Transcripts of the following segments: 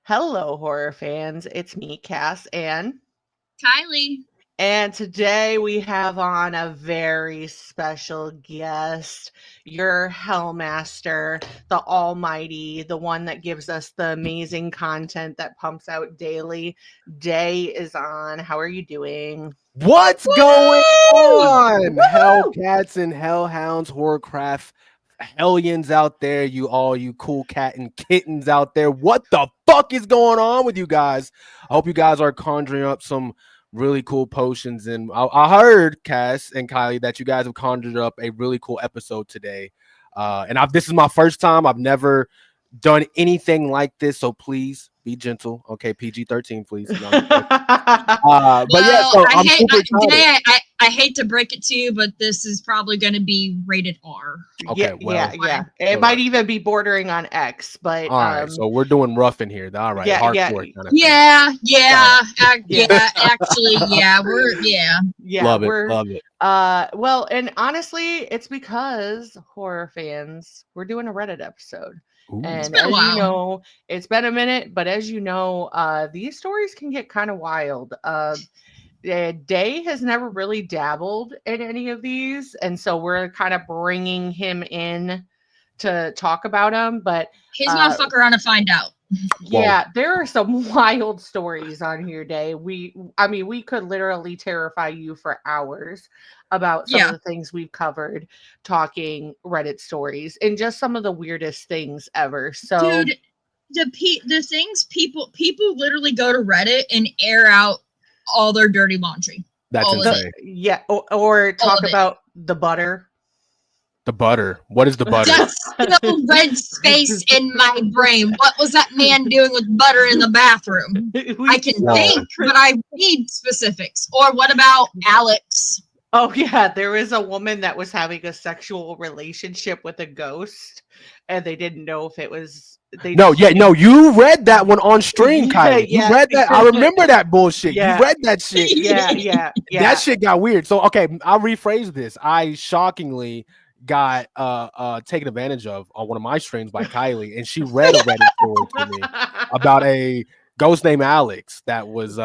Hello, horror fans. It's me, Cass, Kylee. and today we have on a very special guest, your HellMaster, the Almighty, the one that gives us the amazing content that pumps out daily. Day is on. How are you doing? What's Woo! going on? Woo! Hellcats and Hellhounds, Horrorcraft, Hellions out there, you cool cat and kittens out there. What the fuck is going on with you guys? I hope you guys are conjuring up some really cool potions. And I heard, Cass and Kylie, that you guys have conjured up a really cool episode today. This is my first time. I've never done anything like this, so please be gentle. Okay, PG-13, please. No, but yeah, so I'm super excited. I hate to break it to you, but this is probably going to be rated R. Okay, yeah. It might even be bordering on X, but all right. So we're doing rough in here. All right, hardcore kind of thing. Love it. Well, and honestly, it's because horror fans, we're doing a Reddit episode. Ooh. And It's been a as while. you know, it's been a minute, but as you know, these stories can get kind of wild. Day has never really dabbled in any of these, and so we're kind of bringing him in to talk about them. But He's gonna fuck around and find out. yeah, there are some wild stories on here, Day. We could literally terrify you for hours about some of the things we've covered, talking Reddit stories and just some of the weirdest things ever. So, Dude, the things people literally go to Reddit and air out all their dirty laundry. That's all of insane. yeah, or talk of it. about the butter. The butter. What is the butter? That's still red space in my brain. What was that man doing with butter in the bathroom? I can think, but I need specifics. Or what about Alex? Oh yeah, there was a woman that was having a sexual relationship with a ghost, and they didn't know if it was. You read that one on stream, Kylie. Yeah. You read that. I remember that bullshit. Yeah. You read that shit. Yeah. That shit got weird. So okay, I'll rephrase this. I shockingly got taken advantage of on one of my streams by Kylie, and she read a Reddit story to me about a ghost named Alex that was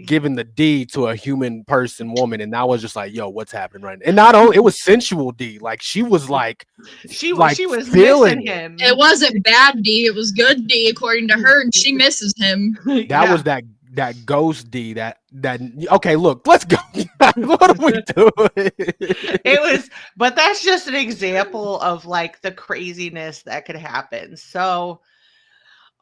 giving the D to a human woman, and I was just like, yo, what's happening right now? And not only it was sensual D, like she was like she was feeling missing him. It wasn't bad D, it was good D according to her, and she misses him. That was that ghost D that okay, look, let's go. What are we doing? It was, but that's just an example of like the craziness that could happen. So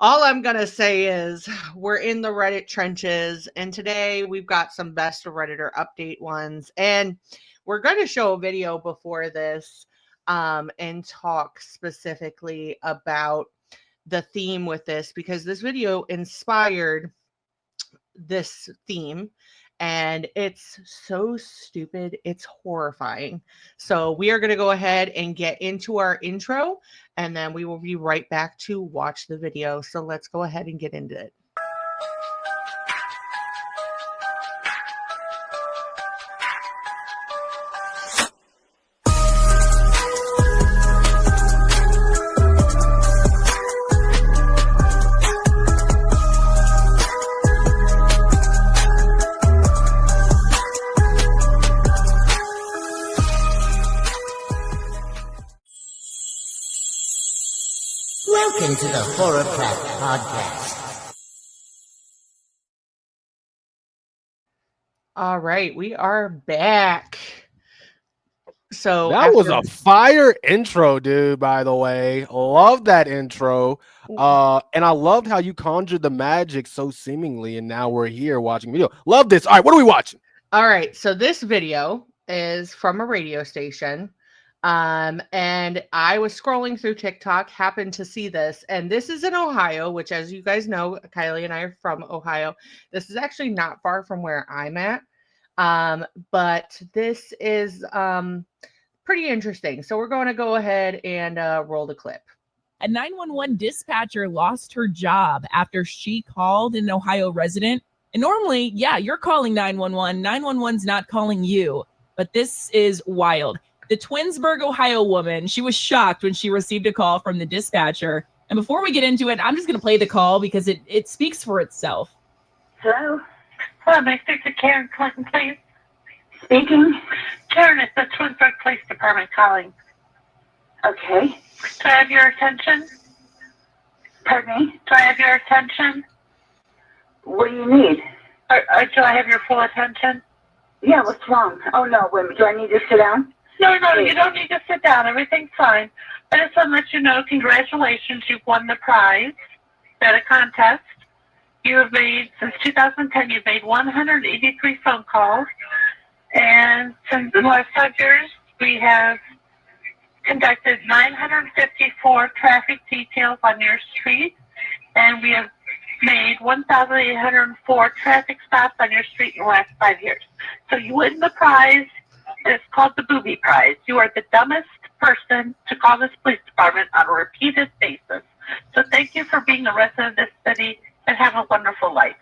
all I'm going to say is we're in the Reddit trenches, and today we've got some best of Redditor update ones, and we're going to show a video before this and talk specifically about the theme with this, because this video inspired this theme, and it's so stupid, it's horrifying. So we are going to go ahead and get into our intro, and then we will be right back to watch the video. So let's go ahead and get into it. Welcome to the Horrorcraft Podcast. All right, we are back. So that was a fire intro, dude, by the way. Love that intro. And I loved how you conjured the magic so seemingly, and now we're here watching video. Love this. All right, what are we watching? All right, so this video is from a radio station. And I was scrolling through TikTok, happened to see this, and this is in Ohio, which, as you guys know, Kylie and I are from Ohio. This is actually not far from where I'm at. But this is pretty interesting. So we're going to go ahead and roll the clip. A 911 dispatcher lost her job after she called an Ohio resident. And normally, yeah, you're calling 911. 911's not calling you. But this is wild. The Twinsburg, Ohio woman, she was shocked when she received a call from the dispatcher And before we get into it, I'm just going to play the call because it speaks for itself. Hello? Hello, may I speak to Karen Clinton, please? Speaking. Karen, it's the Twinsburg Police Department calling. Okay. Do I have your attention? Pardon me? Do I have your attention? What do you need? Do I have your full attention? Yeah, what's wrong? Oh, no, wait a minute. Do I need to sit down? No, you don't need to sit down. Everything's fine. I just want to let you know, congratulations, you've won the prize at a contest. You have made, since 2010, you've made 183 phone calls. And since the last 5 years, we have conducted 954 traffic details on your street. And we have made 1,804 traffic stops on your street in the last 5 years. So you win the prize. It's called the Booby Prize. You are the dumbest person to call this police department on a repeated basis. So thank you for being a resident of this city and have a wonderful life.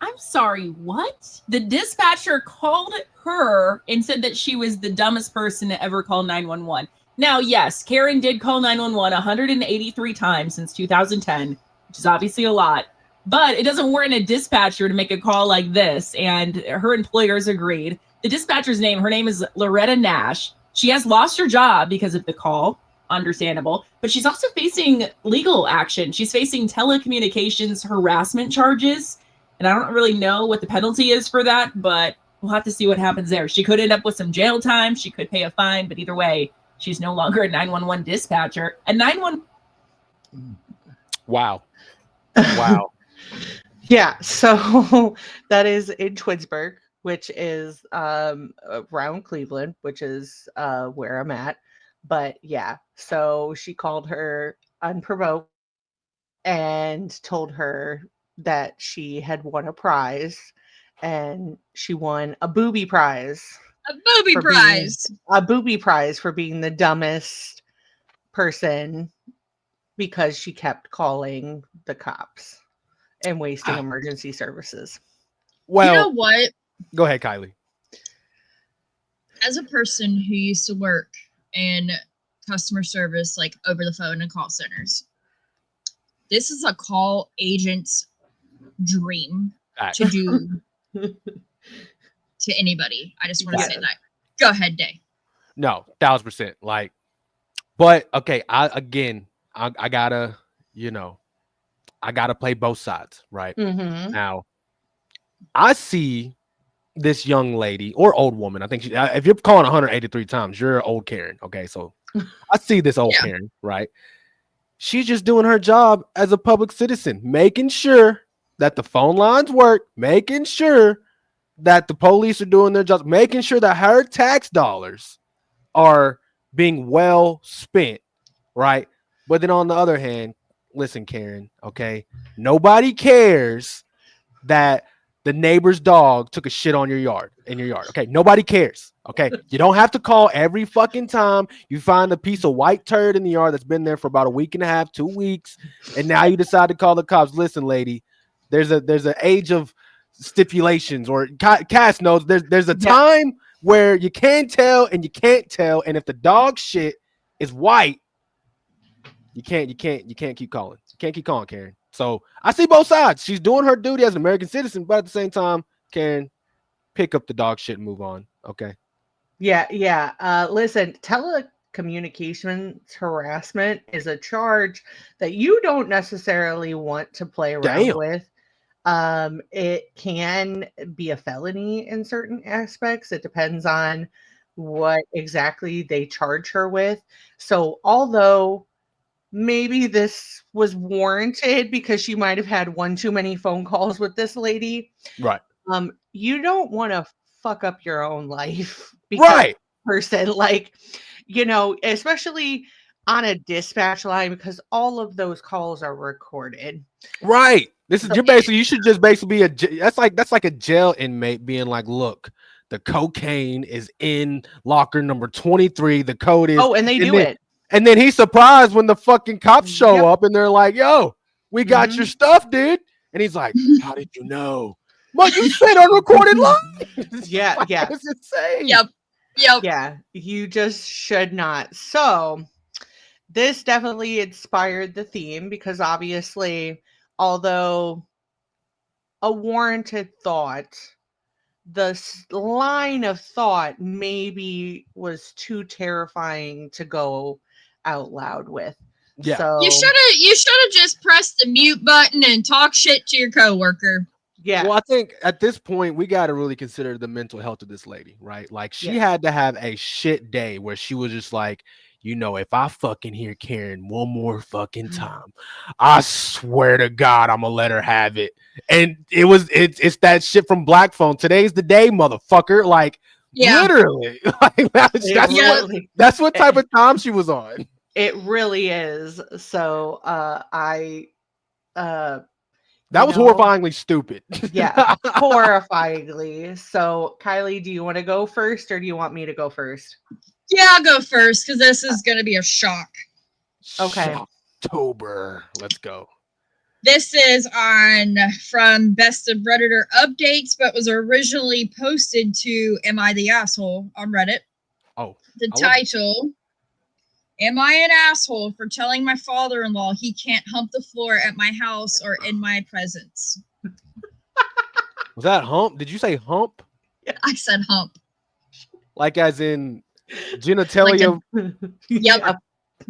I'm sorry, what? The dispatcher called her and said that she was the dumbest person to ever call 911. Now, yes, Karen did call 911 183 times since 2010, which is obviously a lot. But it doesn't warrant a dispatcher to make a call like this, and her employers agreed. The dispatcher's name, her name is Loretta Nash. She has lost her job because of the call, understandable, but she's also facing legal action. She's facing telecommunications harassment charges, and I don't really know what the penalty is for that, but we'll have to see what happens there. She could end up with some jail time. She could pay a fine, but either way, she's no longer a 911 dispatcher. And 911... Wow. Wow. Yeah, so that is in Twinsburg, which is around Cleveland, which is where I'm at. But yeah, so she called her unprovoked and told her that she had won a prize, and she won a booby prize. A booby prize. A booby prize for being the dumbest person because she kept calling the cops and wasting emergency services. Well, you know what? Go ahead, Kylee. As a person who used to work in customer service, like over the phone and call centers, this is a call agent's dream to do to anybody. I just want to say that. Go ahead, Day. No, 1,000%. Like, but okay, I gotta, I gotta play both sides, right? Mm-hmm. Now, I see this young lady or old woman. I think if you're calling 183 times, you're old Karen. Okay, so I see this old Karen, right? She's just doing her job as a public citizen, making sure that the phone lines work, making sure that the police are doing their jobs, making sure that her tax dollars are being well spent, right? But then on the other hand, listen, Karen, okay, nobody cares that the neighbor's dog took a shit on in your yard. Okay, nobody cares. Okay, you don't have to call every fucking time you find a piece of white turd in the yard that's been there for about a week and a half, 2 weeks, and now you decide to call the cops. Listen, lady, there's an age of stipulations, or Cass knows there's a time where you can tell and you can't tell, and if the dog shit is white, you can't keep calling. You can't keep calling, Karen. So I see both sides. She's doing her duty as an American citizen, but at the same time, Karen, pick up the dog shit and move on. Okay. Yeah. Listen, telecommunications harassment is a charge that you don't necessarily want to play around with. It can be a felony in certain aspects. It depends on what exactly they charge her with. So although maybe this was warranted because she might have had one too many phone calls with this lady. Right. You don't want to fuck up your own life. Right. Person, especially on a dispatch line, because all of those calls are recorded. Right. You should just basically be that's like a jail inmate being like, look, the cocaine is in locker number 23. The code is. Oh, and they do it. And then he's surprised when the fucking cops show up and they're like, yo, we got your stuff, dude. And he's like, how did you know? Well, you said unrecorded line. Yeah. It's insane. Yep. Yeah. You just should not. So this definitely inspired the theme because obviously, although a warranted thought, the line of thought maybe was too terrifying to go out loud with. Yeah. So You should have just pressed the mute button and talk shit to your coworker. yeah. Well, I think at this point we got to really consider the mental health of this lady, right? Like she Yes. had to have a shit day where she was just like, you know, if I fucking hear Karen one more fucking time, I swear to God, I'm gonna let her have it. And it's that shit from Black Phone. Today's the day, motherfucker. Like Yeah. literally, like that's what type of time she was on. It really is. So That was horrifyingly stupid. Yeah, horrifyingly. So, Kylie, do you want to go first or do you want me to go first? Yeah, I'll go first because this is going to be a shock. Okay. October. Let's go. This is from Best of Redditor Updates, but was originally posted to Am I the Asshole on Reddit. Oh. The title, Am I an asshole for telling my father-in-law he can't hump the floor at my house or in my presence? Was that hump? Did you say hump? I said hump. Like as in genitalia Yep.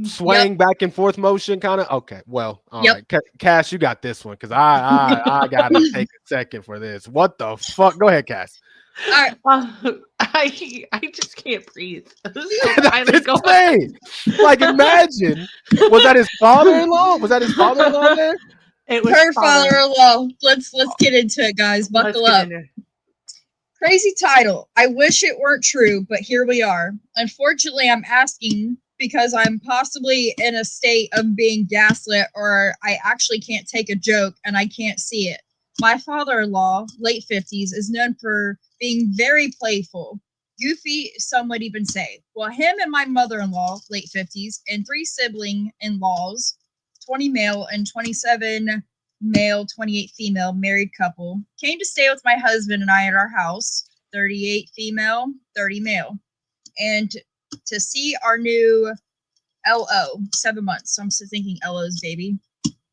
swaying back and forth motion kind of? Okay, well, all right. Cass, you got this one because I gotta take a second for this. What the fuck? Go ahead, Cass. All right. I just can't breathe. That's insane. Like imagine, was that his father-in-law? Was that his father-in-law there? It was Her father-in-law. Let's get into it, guys. Buckle up. Crazy title. I wish it weren't true, but here we are. Unfortunately, I'm asking because I'm possibly in a state of being gaslit or I actually can't take a joke and I can't see it. My father-in-law, late 50s, is known for being very playful. Goofy, some would even say. Well, him and my mother-in-law, late 50s, and 3 sibling-in-laws, 20 male and 27 male, 28 female, married couple, came to stay with my husband and I at our house, 38 female, 30 male, and to see our new LO, 7 months. So I'm still thinking LO's baby.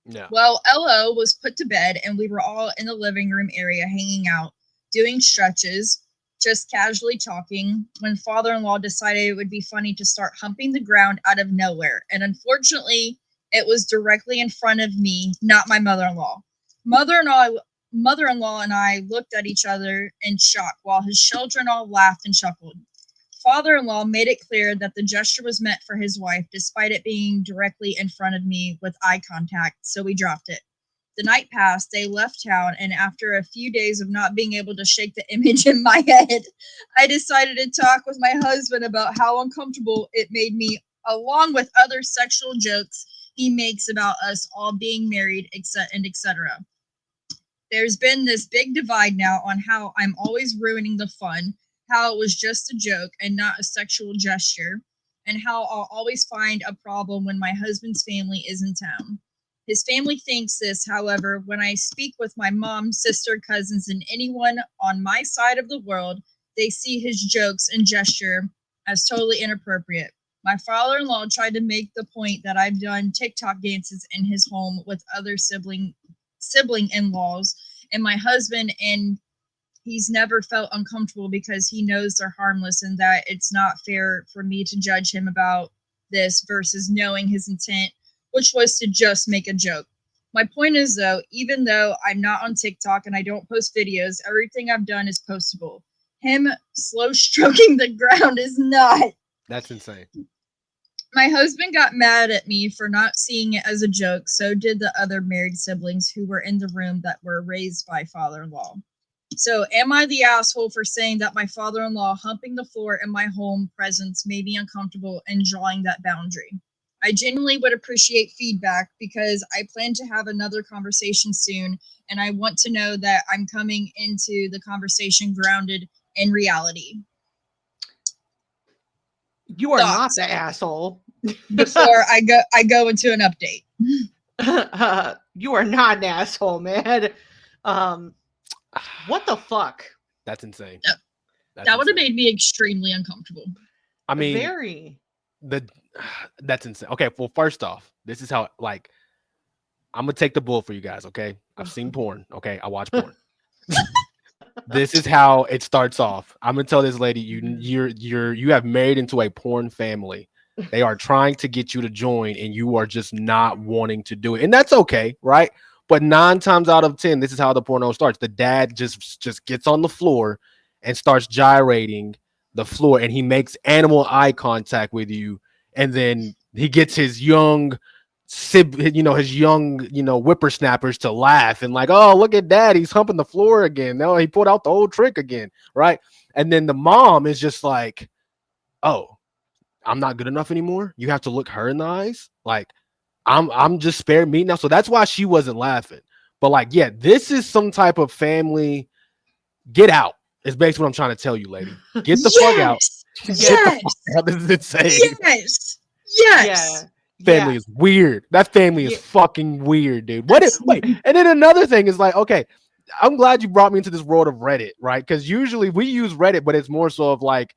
Yeah. Well, LO was put to bed and we were all in the living room area hanging out, doing stretches, just casually talking, when father-in-law decided it would be funny to start humping the ground out of nowhere. And unfortunately, it was directly in front of me, not my mother-in-law. Mother-in-law and I looked at each other in shock while his children all laughed and chuckled. Father-in-law made it clear that the gesture was meant for his wife, despite it being directly in front of me with eye contact, so we dropped it. The night passed, they left town, and after a few days of not being able to shake the image in my head, I decided to talk with my husband about how uncomfortable it made me, along with other sexual jokes he makes about us all being married, etc. There's been this big divide now on how I'm always ruining the fun, how it was just a joke and not a sexual gesture, and how I'll always find a problem when my husband's family is in town. His family thinks this, however, when I speak with my mom, sister, cousins, and anyone on my side of the world, they see his jokes and gesture as totally inappropriate. My father-in-law tried to make the point that I've done TikTok dances in his home with other sibling in-laws and my husband, and he's never felt uncomfortable because he knows they're harmless and that it's not fair for me to judge him about this versus knowing his intent, which was to just make a joke. My point is, though, even though I'm not on TikTok and I don't post videos, everything I've done is postable. Him slow stroking the ground is not. That's insane. My husband got mad at me for not seeing it as a joke, so did the other married siblings who were in the room that were raised by father-in-law. So am I the asshole for saying that my father-in-law humping the floor in my home presence made me uncomfortable and drawing that boundary? I genuinely would appreciate feedback because I plan to have another conversation soon, and I want to know that I'm coming into the conversation grounded in reality. You are not the asshole. Before I go into an update. You are not an asshole, man. What the fuck? That's insane. That would have made me extremely uncomfortable. I mean, very. That's insane. Okay, well, first off, this is how like I'm gonna take the bull for you guys. Okay, I've seen porn. Okay, I watch porn. This is how it starts off. I'm gonna tell this lady you have married into a porn family. They are trying to get you to join, and you are just not wanting to do it, and that's okay, right? But 9 times out of 10, this is how the porno starts. The dad just gets on the floor and starts gyrating the floor, and he makes animal eye contact with you, and then he gets his young whippersnappers to laugh and like, oh, look at dad, he's humping the floor again. No, he pulled out the old trick again, right? And then the mom is just like, oh, I'm not good enough anymore. You have to look her in the eyes. Like, I'm just spare meat now. So that's why she wasn't laughing. But like, yeah, this is some type of family. Get out. Is basically what I'm trying to tell you, lady. Get the fuck out. Yes. Get the fuck out. This is insane. Yes. Family is weird. That family is fucking weird, dude. Wait, and then another thing is like, okay, I'm glad you brought me into this world of Reddit, right? Because usually we use Reddit, but it's more so of like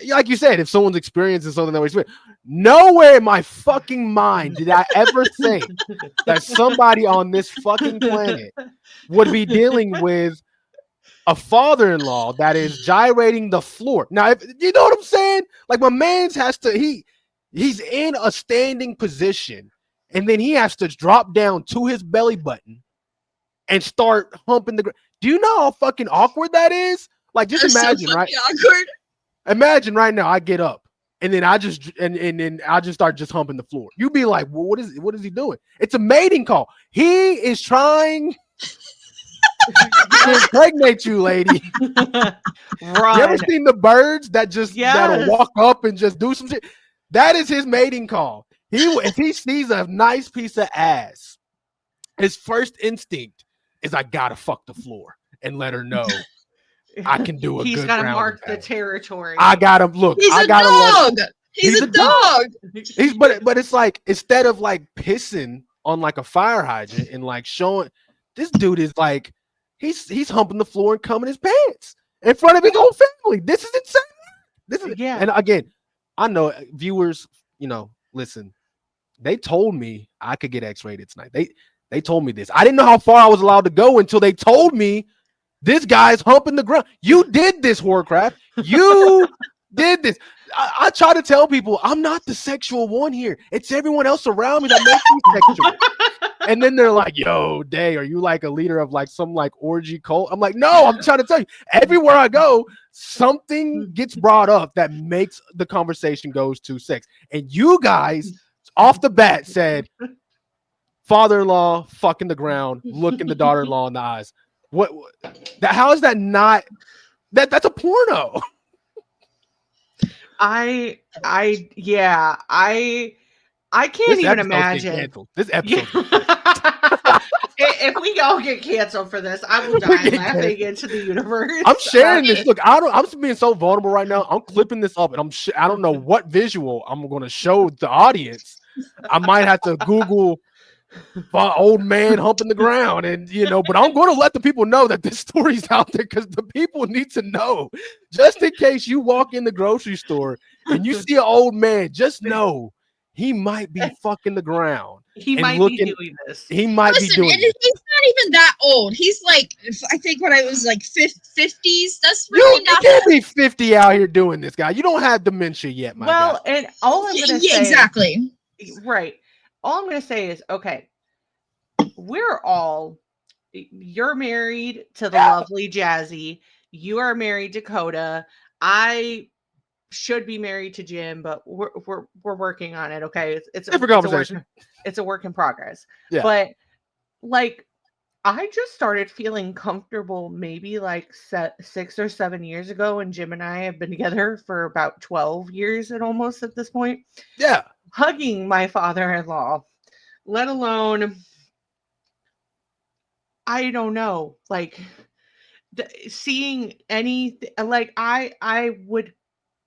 you said, if someone's experiencing something that we experience. Nowhere in my fucking mind did I ever think that somebody on this fucking planet would be dealing with a father-in-law that is gyrating the floor. Now, if you know what I'm saying, like my man's has to he's in a standing position, and then he has to drop down to his belly button and start humping the ground. Do you know how fucking awkward that is? Like, just imagine, so right? Awkward. Imagine right now, I get up and then I just then I just start just humping the floor. You'd be like, well, what is he doing? It's a mating call. He is trying to impregnate you, lady. Right. You ever seen the birds that just that'll walk up and just do some shit? That is his mating call. If he sees a nice piece of ass, his first instinct is I gotta fuck the floor and let her know I can do a He's good gotta ground mark pound. the territory. I gotta look. He's I a gotta dog. He's a dog. But it's like instead of like pissing on like a fire hydrant and like showing this dude is like he's humping the floor and coming his pants in front of his own family. This is insane. This is and again, I know viewers, listen, they told me I could get X-rated tonight. They told me this. I didn't know how far I was allowed to go until they told me this guy's humping the ground. You did this, Horrorcraft. You did this. I try to tell people I'm not the sexual one here. It's everyone else around me that makes me sexual. And then they're like, yo, Day, are you like a leader of like some like orgy cult? I'm like, no, I'm trying to tell you, everywhere I go, something gets brought up that makes the conversation goes to sex. And you guys off the bat said, father-in-law fucking the ground, looking the daughter-in-law in the eyes. How is that not that's a porno? I can't even imagine. This episode. If we all get canceled for this, I will die laughing into the universe. I'm sharing this. Look, I'm just being so vulnerable right now. I'm clipping this up, and I don't know what visual I'm going to show the audience. I might have to Google old man humping the ground, and but I'm going to let the people know that this story's out there because the people need to know. Just in case you walk in the grocery store and you see an old man, just know he might be fucking the ground. He might be doing this. He might be doing this. He's not even that old. He's like, I think when I was like 50s. That's really not. You can't be 50 out here doing this, guy. You don't have dementia yet, my guy. And all I'm going to say, exactly right. All I'm going to say is, okay, you're married to the lovely Jazzy. You are married to Coda. I should be married to Jim, but we're working on it. Okay. It's a conversation. It's a work in progress. Yeah. But like, I just started feeling comfortable maybe like 6 or 7 years ago, and Jim and I have been together for about 12 years and almost at this point. Yeah. Hugging my father-in-law, let alone, I don't know, like seeing anything, like I would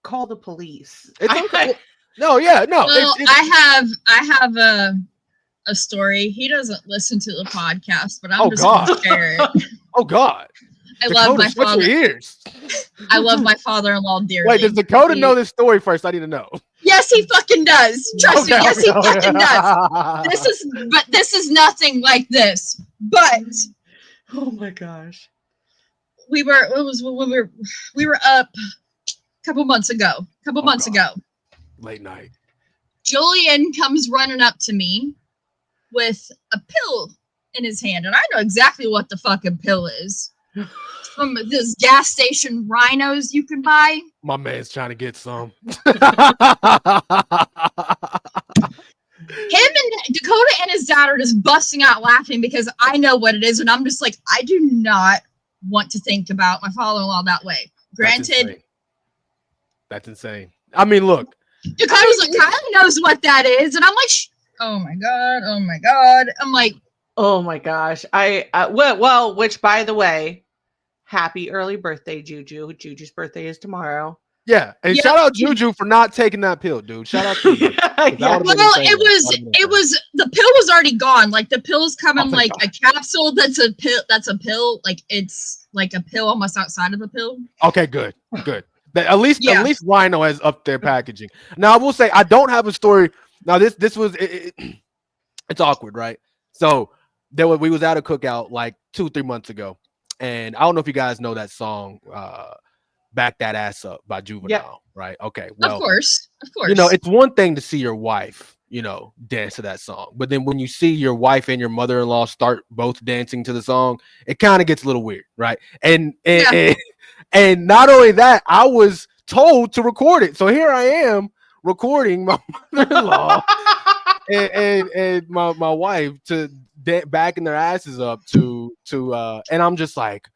call the police. It's okay. I have a story. He doesn't listen to the podcast, but I'm just going to share it. Oh God. I love my father. I love my father-in-law dearly. Wait, does Dakota know this story first? I need to know. Yes, he fucking does. Trust me. Yes, he fucking does. This is nothing like this. But Oh my gosh. we were up a couple months ago. Late night. Julian comes running up to me with a pill in his hand, and I know exactly what the fucking pill is. From this gas station rhinos you can buy. My man's trying to get some. Him and Dakota and his dad are just busting out laughing because I know what it is, and I'm just like, I do not want to think about my father-in-law that way. Granted, that's insane. I mean, look, Dakota's like, Kylie knows what that is, and I'm like, oh my god. I'm like, oh my gosh. Well, which by the way, happy early birthday, Juju. Juju's birthday is tomorrow. yeah, and shout out Juju for not taking that pill, dude. Shout out to you. Yeah. well, it was the pill was already gone. Like the pill's coming like a capsule. That's a pill. Like it's like a pill almost outside of a pill. Okay, good. At least Rhino has upped their packaging. Now I will say I don't have a story. Now this was it's awkward, right? So we was at a cookout like 2-3 months ago, and I don't know if you guys know that song, "Back That Ass Up" by Juvenile, right? Okay, well, of course. You know, it's one thing to see your wife, dance to that song, but then when you see your wife and your mother-in-law start both dancing to the song, it kind of gets a little weird, right? And not only that, I was told to record it, so here I am recording my mother-in-law and my wife to backing their asses up to and I'm just like,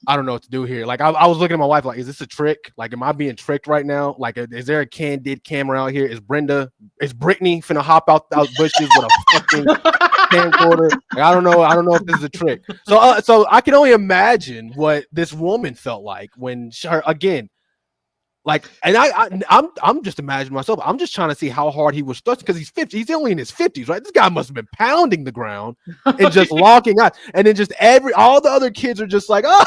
I don't know what to do here. Like I was looking at my wife like, is this a trick? Like, am I being tricked right now? Like, is there a candid camera out here? Is Brittany finna hop out bushes with a fucking camcorder? Like, I don't know if this is a trick. So I can only imagine what this woman felt like when again. Like, and I'm just imagining myself. I'm just trying to see how hard he was thrust because he's 50. He's only in his 50s, right? This guy must have been pounding the ground and just locking out. And then just all the other kids are just like, oh,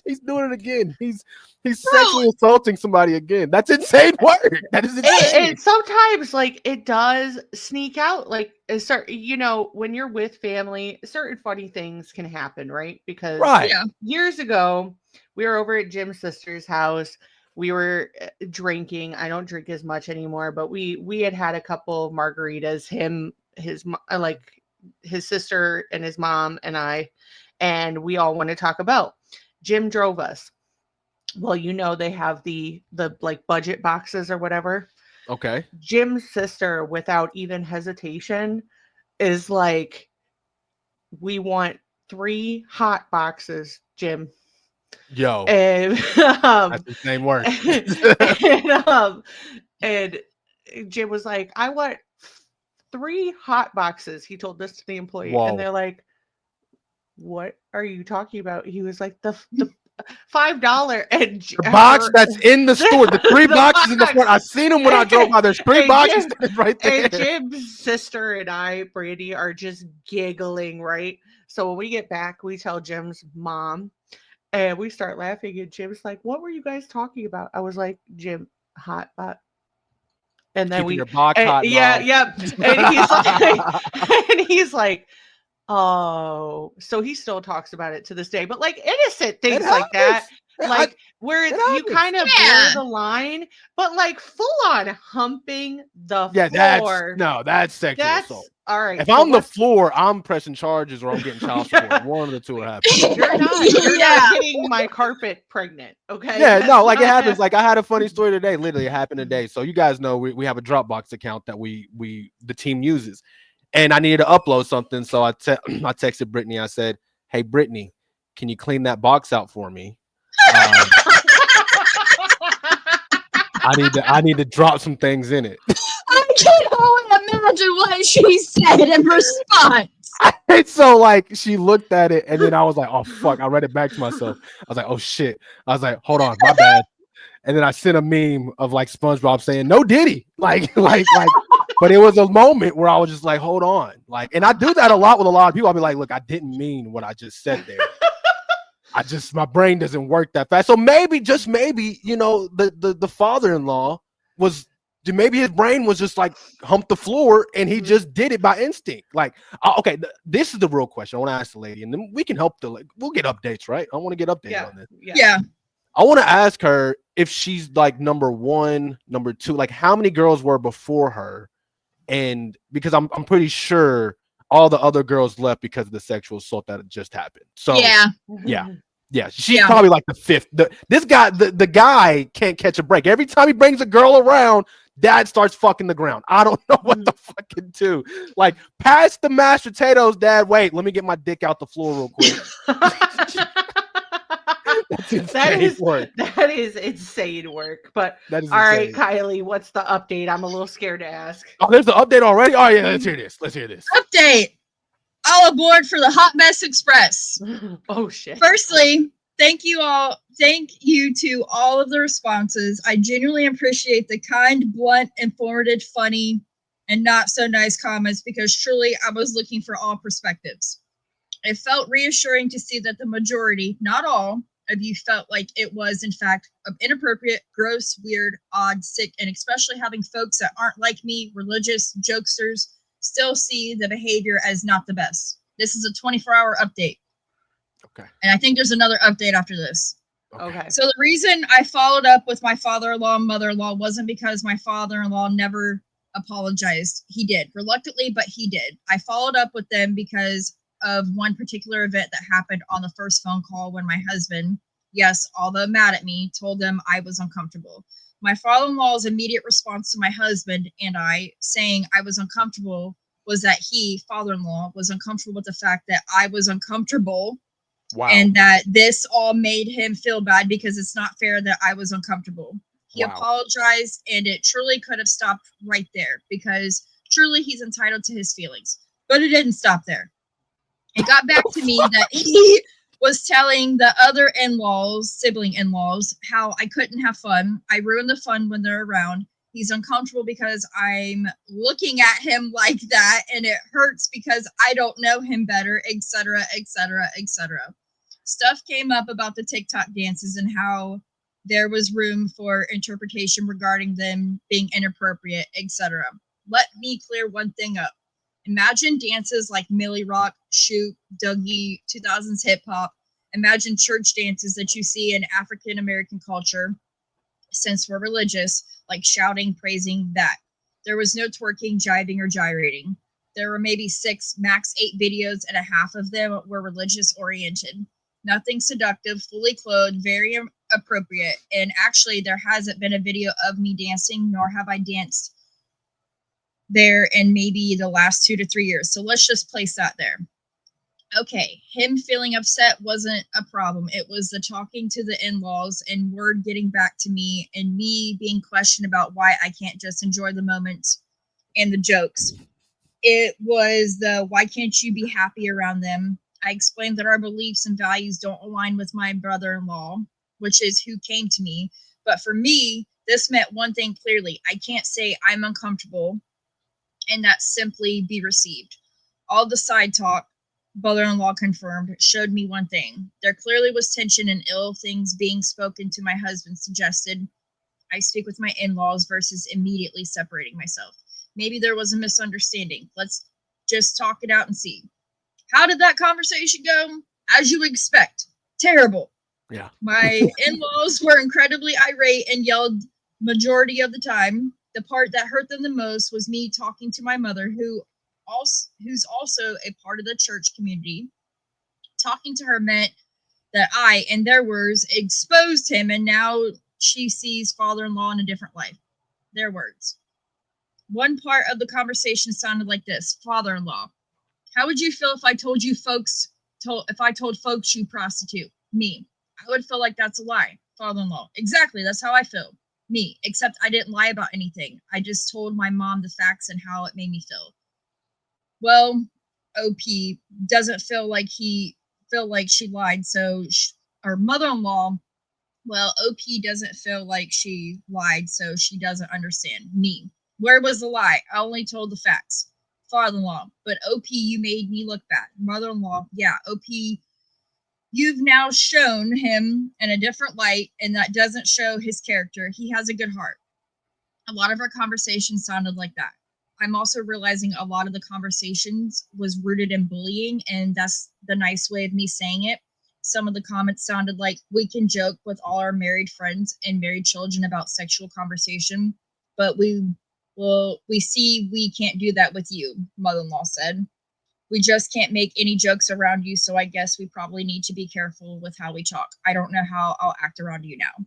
he's doing it again. He's sexually assaulting somebody again. That's insane work. That is insane. And sometimes, like, it does sneak out. Like, when you're with family, certain funny things can happen, right? Because years ago, we were over at Jim's sister's house. We were drinking. I don't drink as much anymore, but we had a couple of margaritas. His sister and his mom and I, and we all want to talk about. Jim drove us. Well, they have the like budget boxes or whatever. Okay. Jim's sister, without even hesitation, is like, we want 3 hot boxes, Jim. Yo, and that's the same word. and Jim was like, I want 3 hot boxes. He told this to the employee. Whoa. And they're like, what are you talking about? He was like, the $5 and the box that's in the store. The 3 boxes in the front. I seen them when I drove by. There's 3 boxes right there. And Jim's sister and I, Brandy, are just giggling, right? So when we get back, we tell Jim's mom. And we start laughing, and Jim's like, "What were you guys talking about?" I was like, "Jim, hot pot." And then your box hot. Yeah. And he's like, "Oh," so he still talks about it to this day. But like innocent things like that, like where you kind of blur the line, but like full on humping the floor. That's sexual assault. All right. If I'm the floor, I'm pressing charges or I'm getting child support. One of the two will happen. You're not getting my carpet pregnant, okay? Yeah, no, like it happens. Like I had a funny story today. Literally, it happened today. So you guys know we have a Dropbox account that the team uses, and I needed to upload something. So I texted Brittany. I said, "Hey, Brittany, can you clean that box out for me? I need to drop some things in it." I can only imagine what she said in response. So like she looked at it and then I was like, oh fuck, I read it back to myself. I was like, oh shit. I was like, hold on, my bad. And then I sent a meme of like SpongeBob saying, no Diddy. Like, but it was a moment where I was just like, hold on. Like, and I do that a lot with a lot of people. I'll be like, look, I didn't mean what I just said there. My brain doesn't work that fast. So maybe, just maybe, the father-in-law was maybe his brain was just like hump the floor and he just did it by instinct. Like, okay, this is the real question. I want to ask the lady, and then we can help we'll get updates, right? I want to get updates on this. Yeah. I want to ask her if she's like number 1, number 2, like how many girls were before her, and because I'm pretty sure all the other girls left because of the sexual assault that just happened. So yeah, she's probably like the 5th. This guy, the guy can't catch a break. Every time he brings a girl around, dad starts fucking the ground. I don't know what to fucking do. Like, pass the mashed potatoes, dad. Wait, let me get my dick out the floor real quick. That is insane work. But all right, Kylie, what's the update? I'm a little scared to ask. Oh, there's the update already? Oh yeah, let's hear this. Update. All aboard for the Hot Mess Express. Oh shit. Firstly, thank you to all of the responses. I genuinely appreciate the kind, blunt, informative, funny, and not so nice comments because truly I was looking for all perspectives. It felt reassuring to see that the majority, not all, of you felt like it was in fact inappropriate, gross, weird, odd, sick, and especially having folks that aren't like me, religious, jokesters, still see the behavior as not the best. This is a 24-hour update. Okay. And I think there's another update after this. Okay. So the reason I followed up with my father-in-law and mother-in-law wasn't because my father-in-law never apologized. He did, reluctantly, but he did. I followed up with them because of one particular event that happened on the first phone call when my husband, yes, although mad at me, told them I was uncomfortable. My father-in-law's immediate response to my husband and I saying I was uncomfortable was that he, father-in-law, was uncomfortable with the fact that I was uncomfortable. Wow. And that this all made him feel bad because it's not fair that I was uncomfortable. He apologized, and it truly could have stopped right there because truly he's entitled to his feelings. But it didn't stop there. It got back to me that he was telling the other in-laws, sibling in-laws, how I couldn't have fun. I ruin the fun when they're around. He's uncomfortable because I'm looking at him like that, and it hurts because I don't know him better, etc., etc., etc. Stuff came up about the TikTok dances and how there was room for interpretation regarding them being inappropriate, etc. Let me clear one thing up. Imagine dances like Millie Rock, Shoot, Dougie, 2000s hip hop. Imagine church dances that you see in African American culture, since we're religious, like shouting, praising that. There was no twerking, jiving, or gyrating. There were maybe 6, max 8 videos, and a half of them were religious oriented. Nothing seductive, fully clothed, very appropriate. And actually, there hasn't been a video of me dancing, nor have I danced there in maybe the last 2 to 3 years. So let's just place that there. Okay, him feeling upset wasn't a problem. It was the talking to the in-laws and word getting back to me and me being questioned about why I can't just enjoy the moments and the jokes. It was the why can't you be happy around them? I explained that our beliefs and values don't align with my brother-in-law, which is who came to me. But for me, this meant one thing clearly. I can't say I'm uncomfortable and that simply be received. All the side talk, brother-in-law confirmed, showed me one thing. There clearly was tension and ill things being spoken to my husband suggested I speak with my in-laws versus immediately separating myself. Maybe there was a misunderstanding. Let's just talk it out and see. How did that conversation go? As you expect. Terrible. Yeah. My in-laws were incredibly irate and yelled majority of the time. The part that hurt them the most was me talking to my mother, who's also a part of the church community. Talking to her meant that I, in their words, exposed him, and now she sees father-in-law in a different light. Their words. One part of the conversation sounded like this: father-in-law, how would you feel if I told folks you prostitute? Me. I would feel like that's a lie. Father-in-law. Exactly, that's how I feel. Me. Except I didn't lie about anything. I just told my mom the facts and how it made me feel. Well, OP doesn't feel like she lied, so our mother-in-law, well, OP doesn't feel like she lied, so she doesn't understand. Me. Where was the lie? I only told the facts. Father-in-law, but OP, you made me look bad. Mother-in-law, yeah, OP, you've now shown him in a different light, and that doesn't show his character. He has a good heart. A lot of our conversations sounded like that. I'm also realizing a lot of the conversations was rooted in bullying, and that's the nice way of me saying it. Some of the comments sounded like we can joke with all our married friends and married children about sexual conversation, but we see we can't do that with you, mother-in-law said. We just can't make any jokes around you, so I guess we probably need to be careful with how we talk. I don't know how I'll act around you now.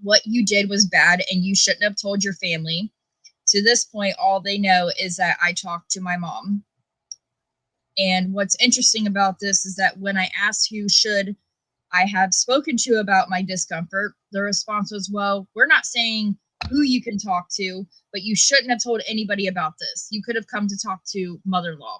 What you did was bad, and you shouldn't have told your family. To this point, all they know is that I talked to my mom. And what's interesting about this is that when I asked who should I have spoken to about my discomfort, the response was, well, we're not saying who you can talk to, but you shouldn't have told anybody about this. You could have come to talk to mother-in-law.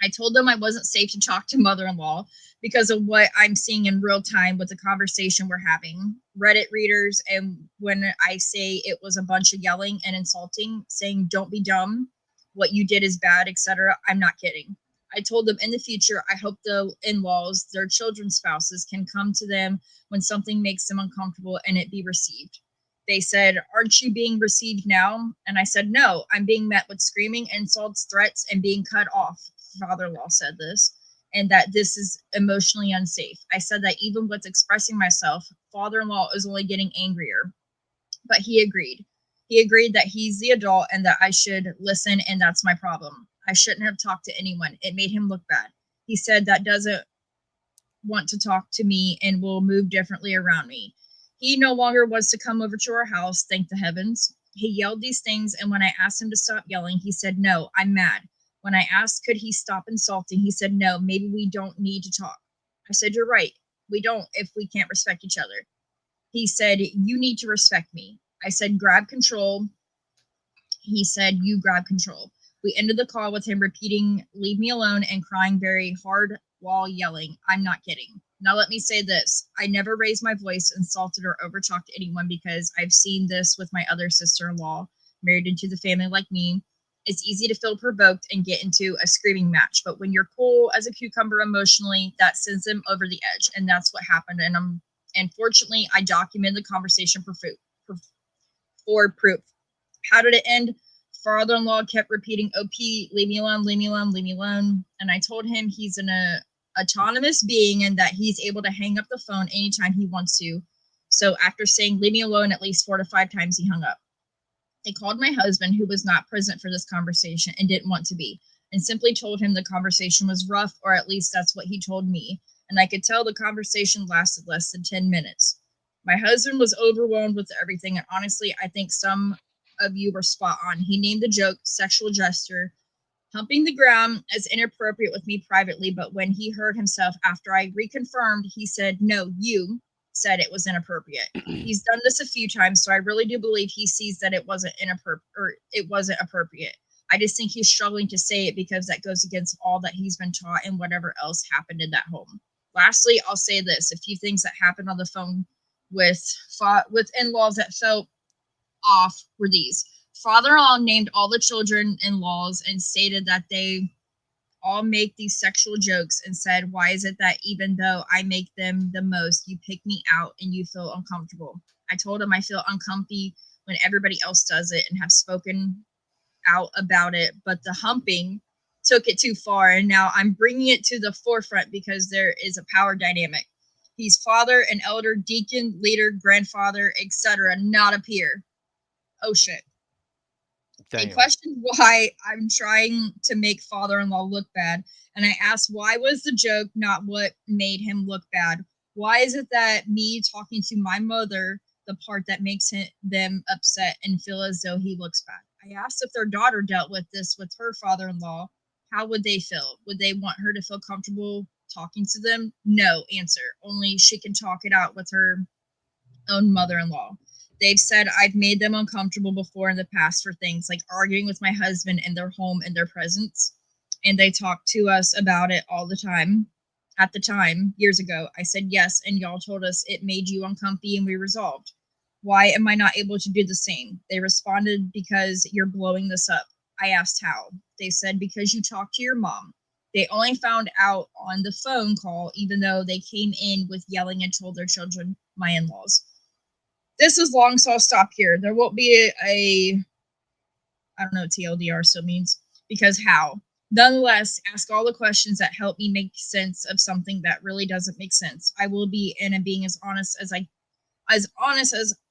I told them I wasn't safe to talk to mother-in-law because of what I'm seeing in real time with the conversation we're having. Reddit readers, and when I say it was a bunch of yelling and insulting, saying don't be dumb, what you did is bad, etc. I'm not kidding. I told them in the future, I hope the in-laws, their children's spouses, can come to them when something makes them uncomfortable and it be received. They said, aren't you being received now? And I said, no, I'm being met with screaming, insults, threats, and being cut off. Father-in-law said this, and that this is emotionally unsafe. I said that even with expressing myself, father-in-law is only getting angrier. But he agreed. He agreed that he's the adult and that I should listen, and that's my problem. I shouldn't have talked to anyone. It made him look bad. He said that doesn't want to talk to me and will move differently around me. He no longer wants to come over to our house, thank the heavens. He yelled these things, and when I asked him to stop yelling, he said, no, I'm mad. When I asked, could he stop insulting, he said, no, maybe we don't need to talk. I said, you're right. We don't if we can't respect each other. He said, you need to respect me. I said, grab control. He said, you grab control. We ended the call with him repeating, leave me alone, and crying very hard while yelling. I'm not kidding. Now let me say this. I never raised my voice, insulted, or overtalked anyone because I've seen this with my other sister-in-law, married into the family like me. It's easy to feel provoked and get into a screaming match, but when you're cool as a cucumber emotionally, that sends them over the edge, and that's what happened. And fortunately, I documented the conversation for proof. How did it end? Father-in-law kept repeating, OP, leave me alone, leave me alone, leave me alone. And I told him he's an autonomous being and that he's able to hang up the phone anytime he wants to. So after saying, leave me alone at least 4 to 5 times, he hung up. I called my husband, who was not present for this conversation and didn't want to be, and simply told him the conversation was rough, or at least that's what he told me. And I could tell the conversation lasted less than 10 minutes. My husband was overwhelmed with everything, and honestly, I think some of you were spot on. He named the joke sexual gesture, humping the ground, as inappropriate with me privately, but when he heard himself after I reconfirmed, he said, no, you said it was inappropriate. He's done this a few times, so I really do believe he sees that it wasn't appropriate. I just think he's struggling to say it because that goes against all that he's been taught and whatever else happened in that home. Lastly, I'll say this. A few things that happened on the phone with in-laws that felt off were these. Father-in-law named all the children-in-laws and stated that they all make these sexual jokes and said, why is it that even though I make them the most, you pick me out and you feel uncomfortable? I told him I feel uncomfy when everybody else does it and have spoken out about it, but the humping took it too far, and now I'm bringing it to the forefront because there is a power dynamic. He's father, an elder, deacon, leader, grandfather, etc., not a peer. Oh shit. They questioned why I'm trying to make father-in-law look bad, and I asked why was the joke not what made him look bad? Why is it that me talking to my mother, the part that makes them upset and feel as though he looks bad? I asked if their daughter dealt with this with her father-in-law. How would they feel? Would they want her to feel comfortable talking to them? No, answer. Only she can talk it out with her own mother-in-law. They've said I've made them uncomfortable before in the past for things like arguing with my husband in their home in their presence. And they talk to us about it all the time. At the time, years ago, I said yes, and y'all told us it made you uncomfy and we resolved. Why am I not able to do the same? They responded, because you're blowing this up. I asked how. They said, because you talked to your mom. They only found out on the phone call, even though they came in with yelling and told their children, my in-laws. This is long, so I'll stop here. There won't be a I don't know what TLDR still means, because how? Nonetheless, ask all the questions that help me make sense of something that really doesn't make sense. I will be and am being as honest as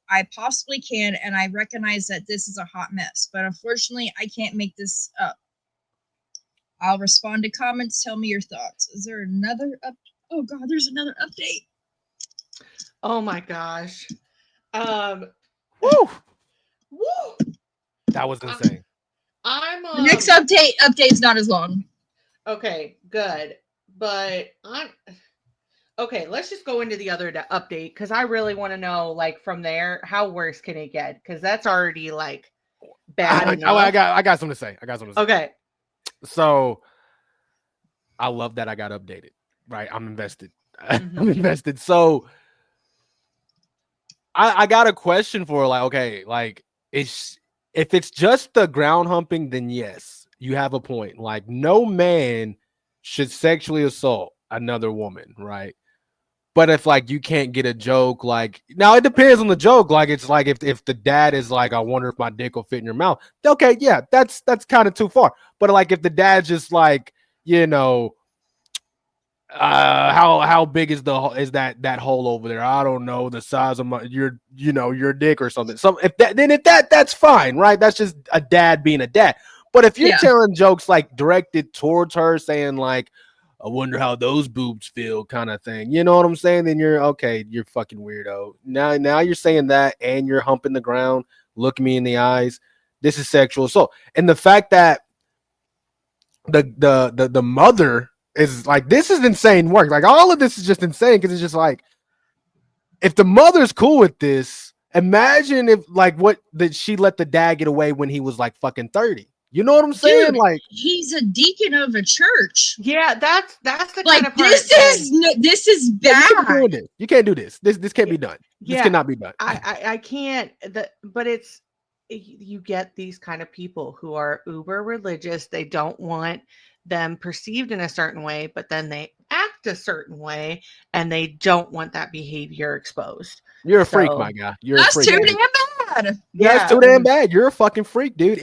I possibly can, and I recognize that this is a hot mess, but unfortunately I can't make this up. I'll respond to comments. Tell me your thoughts. Is there another oh god, there's another update. Oh my gosh. Woo! Woo! That was insane. I'm The next update's not as long. okay, good. But okay, let's just go into the other update because I really want to know, like, from there, how worse can it get? Because that's already like bad enough. I got something to say. Okay. So I love that I got updated. Right, I'm invested. Mhm. I'm invested. So I got a question for, like, okay, like, if it's just the ground humping, then yes, you have a point. Like, no man should sexually assault another woman, right? But if, like, you can't get a joke, like, now it depends on the joke. Like, it's like if the dad is like, I wonder if my dick will fit in your mouth. Okay, yeah, that's kind of too far. But like, if the dad's just like, you know, how big is that hole over there? I don't know, the size of your dick or something. So if that's fine, right? That's just a dad being a dad. But if you're telling jokes like directed towards her, saying like, I wonder how those boobs feel, kind of thing, you know what I'm saying? Then you're fucking weirdo. Now you're saying that, and you're humping the ground, look me in the eyes. This is sexual assault, and the fact that the mother is like, this is insane work. Like, all of this is just insane because it's just like, if the mother's cool with this, imagine if, like, she let the dad get away when he was like fucking 30. You know what I'm saying? Dude, like, he's a deacon of a church. Yeah, that's the Like, kind of part this is bad. You can't do this. This can't be done. This Yeah, cannot be done. I can't. But it's, you get these kind of people who are uber religious. They don't want them perceived in a certain way, but then they act a certain way, and they don't want that behavior exposed. You're a freak, my guy. You're a freak. That's too damn bad. Yeah, that's too damn bad. You're a fucking freak, dude.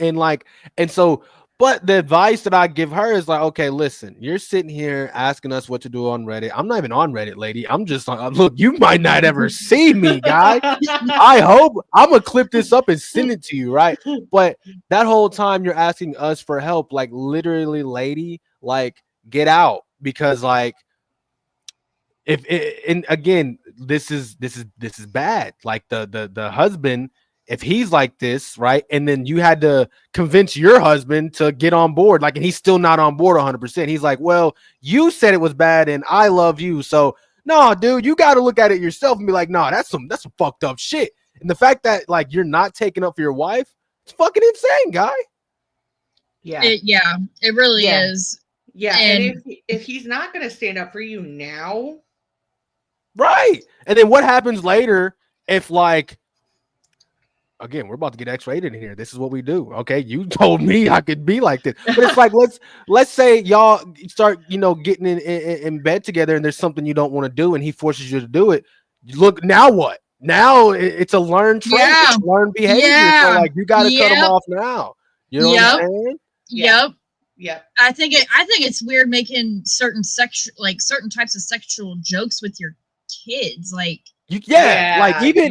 But the advice that I give her is like, okay, listen, you're sitting here asking us what to do on Reddit. I'm not even on Reddit, lady. I'm just like, look, you might not ever see me, guy. I hope I'm gonna clip this up and send it to you, right? But that whole time you're asking us for help, like, literally, lady, like, get out, because like, and again, this is bad. Like, the husband, if he's like this, right, and then you had to convince your husband to get on board, like, and he's still not on board 100%. He's like, well, you said it was bad, and I love you, so no, dude, you got to look at it yourself and be like, no, that's some fucked up shit. And the fact that, like, you're not taking up for your wife, it's fucking insane, guy. Yeah, it really is. Yeah, and if he's not going to stand up for you now, right? And then what happens later if, like, again, we're about to get X-rated in here. This is what we do. Okay, you told me I could be like this, but it's like, let's say y'all start, getting in bed together, and there's something you don't want to do, and he forces you to do it. Look, now what? Now it's a learned trait, it's learned behavior. Yeah. So, like, you got to cut them off now. You know what I'm saying? Yep. Yeah. I think it's weird making certain types of sexual jokes with your kids, like. Like, even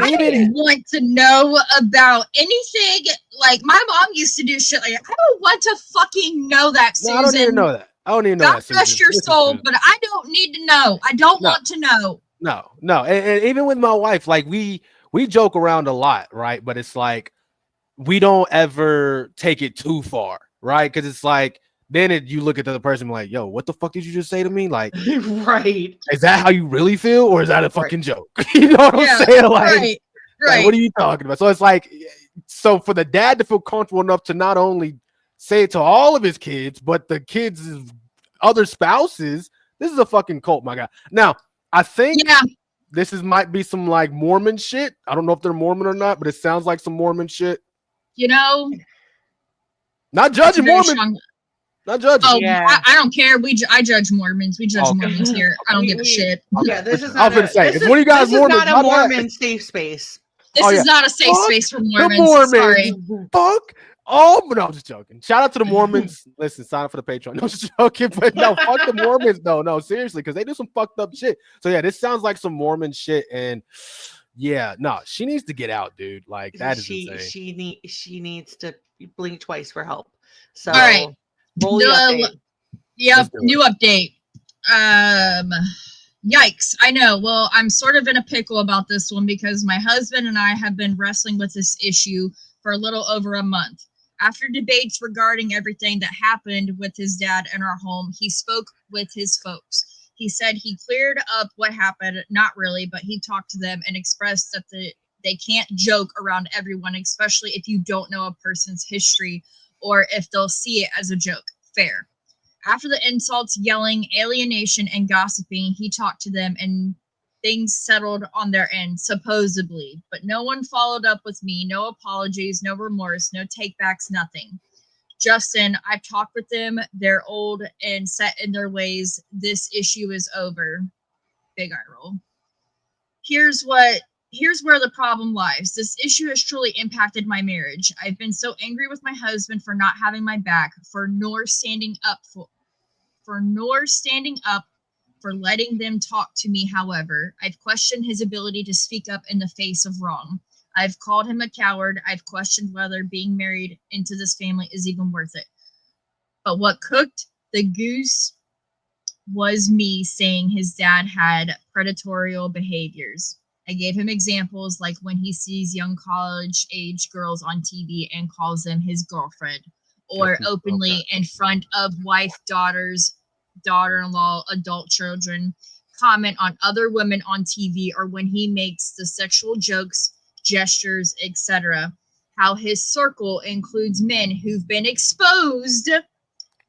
want to know about anything. Like, my mom used to do shit like, I don't want to fucking know that, Susan. No, I don't even know that. I don't even know God that. bless your soul, but I don't need to know. I don't want to know. No. And even with my wife, like, we joke around a lot, right? But it's like, we don't ever take it too far, right? Because it's like, then you look at the other person and be like, yo, what the fuck did you just say to me? Like, right. Is that how you really feel, or is that a fucking joke? You know what I'm saying? Like, right. Like, what are you talking about? So it's like, so for the dad to feel comfortable enough to not only say it to all of his kids, but the kids' other spouses, this is a fucking cult, my guy. Now, I think this might be some, like, Mormon shit. I don't know if they're Mormon or not, but it sounds like some Mormon shit. Not judging Mormon. Not judging. Oh, I don't care. I judge Mormons. We judge Mormons here. I don't give a shit. Yeah, this is not it's one of you guys this Mormons. Is not a Mormon safe space. This is not a safe space for Mormons. The Mormons. Sorry. Fuck. Oh, no, I'm just joking. Shout out to the Mormons. Listen, sign up for the Patreon. No, just joking. But no, fuck the Mormons. No, seriously, because they do some fucked up shit. So yeah, this sounds like some Mormon shit. And yeah, no, she needs to get out, dude. Like that is insane. She needs to blink twice for help. So all right, roll the update. Yep, new update. Yikes. I know. Well, I'm sort of in a pickle about this one because my husband and I have been wrestling with this issue for a little over a month. After debates regarding everything that happened with his dad in our home, he spoke with his folks. He said he cleared up what happened. Not really, but he talked to them and expressed that they can't joke around everyone, especially if you don't know a person's history or if they'll see it as a joke. Fair. After the insults, yelling, alienation, and gossiping, he talked to them and things settled on their end, supposedly. But no one followed up with me. No apologies, no remorse, no takebacks, nothing. Justin, I've talked with them. They're old and set in their ways. This issue is over. Big eye roll. Here's where the problem lies. This issue has truly impacted my marriage. I've been so angry with my husband for not having my back, for standing up, for letting them talk to me. However, I've questioned his ability to speak up in the face of wrong. I've called him a coward. I've questioned whether being married into this family is even worth it. But what cooked the goose was me saying his dad had predatory behaviors. I gave him examples like when he sees young college-age girls on TV and calls them his girlfriend, or openly in front of wife, daughters, daughter-in-law, adult children, comment on other women on TV, or when he makes the sexual jokes, gestures, etc. How his circle includes men who've been exposed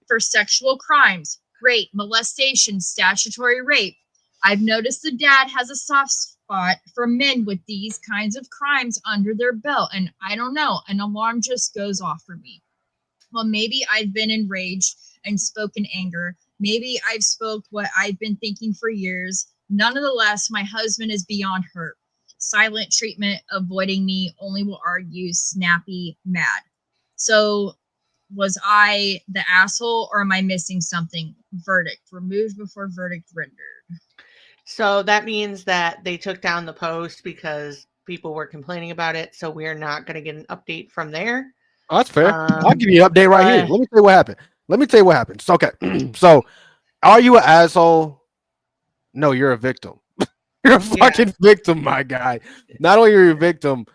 for sexual crimes, rape, molestation, statutory rape. I've noticed the dad has a soft spot for men with these kinds of crimes under their belt, and I don't know, an alarm just goes off for me. Well, maybe I've been enraged and spoke in anger. Maybe I've spoke what I've been thinking for years. Nonetheless, my husband is beyond hurt. Silent treatment, avoiding me, only will argue, snappy, mad. So was I the asshole or am I missing something? Verdict. Removed before verdict rendered. So that means that they took down the post because people were complaining about it. So we're not going to get an update from there. Oh, that's fair. I'll give you an update right here. Let me tell you what happened. So, okay. So, are you an asshole? No, you're a victim. You're a fucking victim, my guy. Not only are you a victim,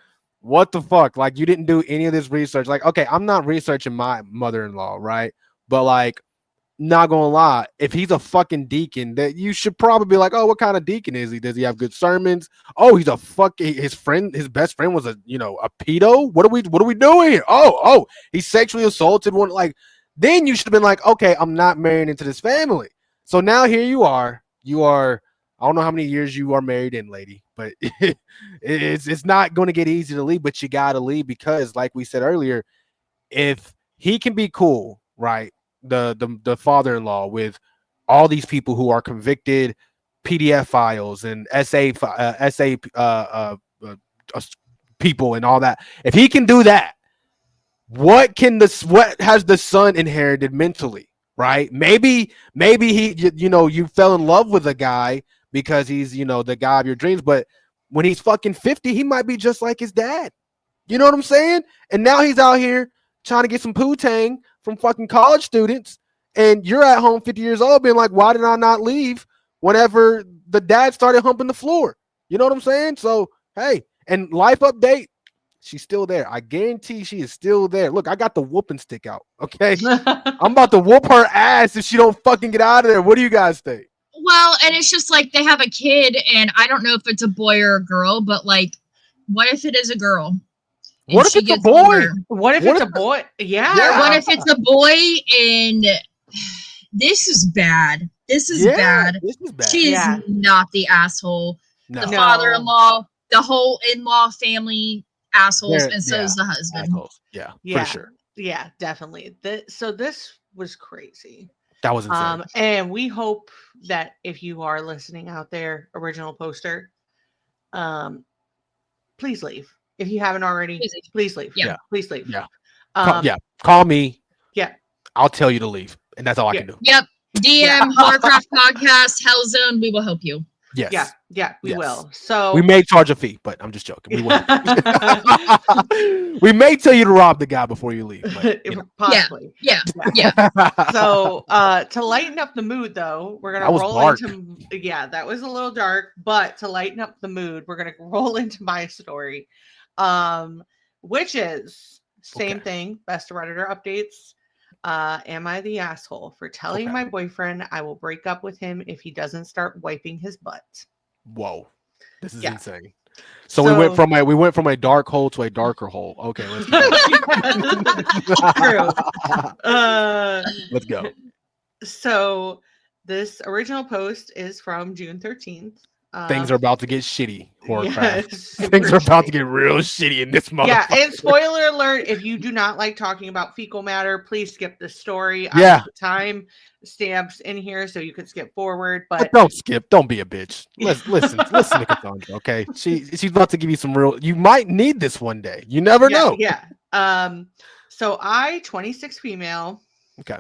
what the fuck? Like, you didn't do any of this research. Like, okay, I'm not researching my mother-in-law, right? But, like, not gonna lie, if he's a fucking deacon, that you should probably be like, oh, what kind of deacon is he? Does he have good sermons? Oh, he's a fucking his best friend was a pedo. What are we doing here? Oh, he sexually assaulted one. Like, then you should have been like, okay, I'm not marrying into this family. So now here you are. I don't know how many years you are married in, lady, but it's not going to get easy to leave. But you gotta leave because, like we said earlier, if he can be cool, right? The father-in-law with all these people who are convicted PDF files and SA people and all that. If he can do that, what has the son inherited mentally, right? Maybe he, you fell in love with a guy because he's, the guy of your dreams, but when he's fucking 50, he might be just like his dad. You know what I'm saying? And now he's out here trying to get some poo-tang from fucking college students, and you're at home 50 years old being like, why did I not leave whenever the dad started humping the floor? You know what I'm saying? So, hey, and life update, she's still there. I guarantee she is still there. Look, I got the whooping stick out, okay? I'm about to whoop her ass if she don't fucking get out of there. What do you guys think? Well, and it's just like they have a kid, and I don't know if it's a boy or a girl, but like, what if it is a girl? What if it's a boy? Older? What if it's a boy? Yeah. What if it's a boy and this is bad? This is bad. She is not the asshole. No. The father-in-law, the whole in-law family assholes, and so is the husband. Assholes. Yeah, for sure. Yeah, definitely. So this was crazy. That was insane. And we hope that if you are listening out there, original poster, please leave. If you haven't already, Please leave. please leave. Yeah. Please leave. Yeah. Um, Call me. Yeah. I'll tell you to leave, and that's all I Yeah. can do. Yep. DM Yeah. Horrorcraft Podcast, Hellzone. We will help you. Yes. Yeah, we Yes. will. So We may charge a fee, but I'm just joking. We will. We may tell you to rob the guy before you leave. But, you know. Possibly. Yeah. So to lighten up the mood, though, we're gonna That was roll dark. into that was a little dark, but to lighten up the mood, we're gonna roll into my story, which is same Okay. thing. Best Redditor updates. Am I the asshole for telling Okay. my boyfriend I will break up with him if he doesn't start wiping his butt? Whoa, this is Yeah. insane. So we went from a dark hole to a darker hole. Okay, let's go. True. Let's go. So this original post is from June 13th. Things are about to get shitty. Horrorcraft. it's Things super are about to shitty. get real shitty in this motherfucker. Yeah, and spoiler alert, if you do not like talking about fecal matter, please skip this story. I Yeah. put the time stamps in here so you could skip forward. But But don't skip. Don't be a bitch. Listen to Cassandra, okay? She's about to give you some real. You might need this one day. You never know. Yeah. So I, 26 female. Okay.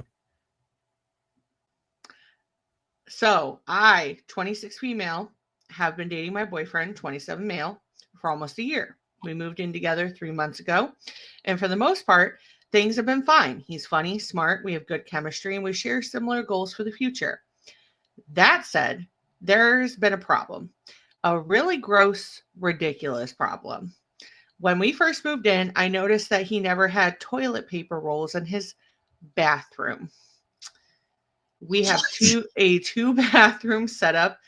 So I, 26 female, have been dating my boyfriend, 27 male, for almost a year. We moved in together 3 months ago. And for the most part, things have been fine. He's funny, smart, we have good chemistry, and we share similar goals for the future. That said, there's been a problem. A really gross, ridiculous problem. When we first moved in, I noticed that he never had toilet paper rolls in his bathroom. We have a two bathroom setup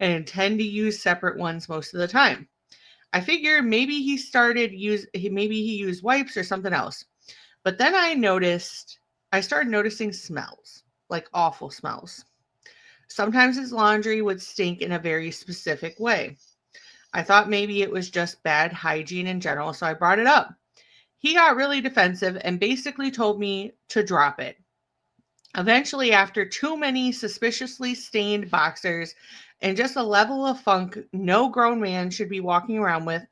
and tend to use separate ones most of the time. I figured maybe he used wipes or something else. But then I started noticing smells, like awful smells. Sometimes his laundry would stink in a very specific way. I thought maybe it was just bad hygiene in general, so I brought it up. He got really defensive and basically told me to drop it. Eventually, after too many suspiciously stained boxers and just a level of funk no grown man should be walking around with,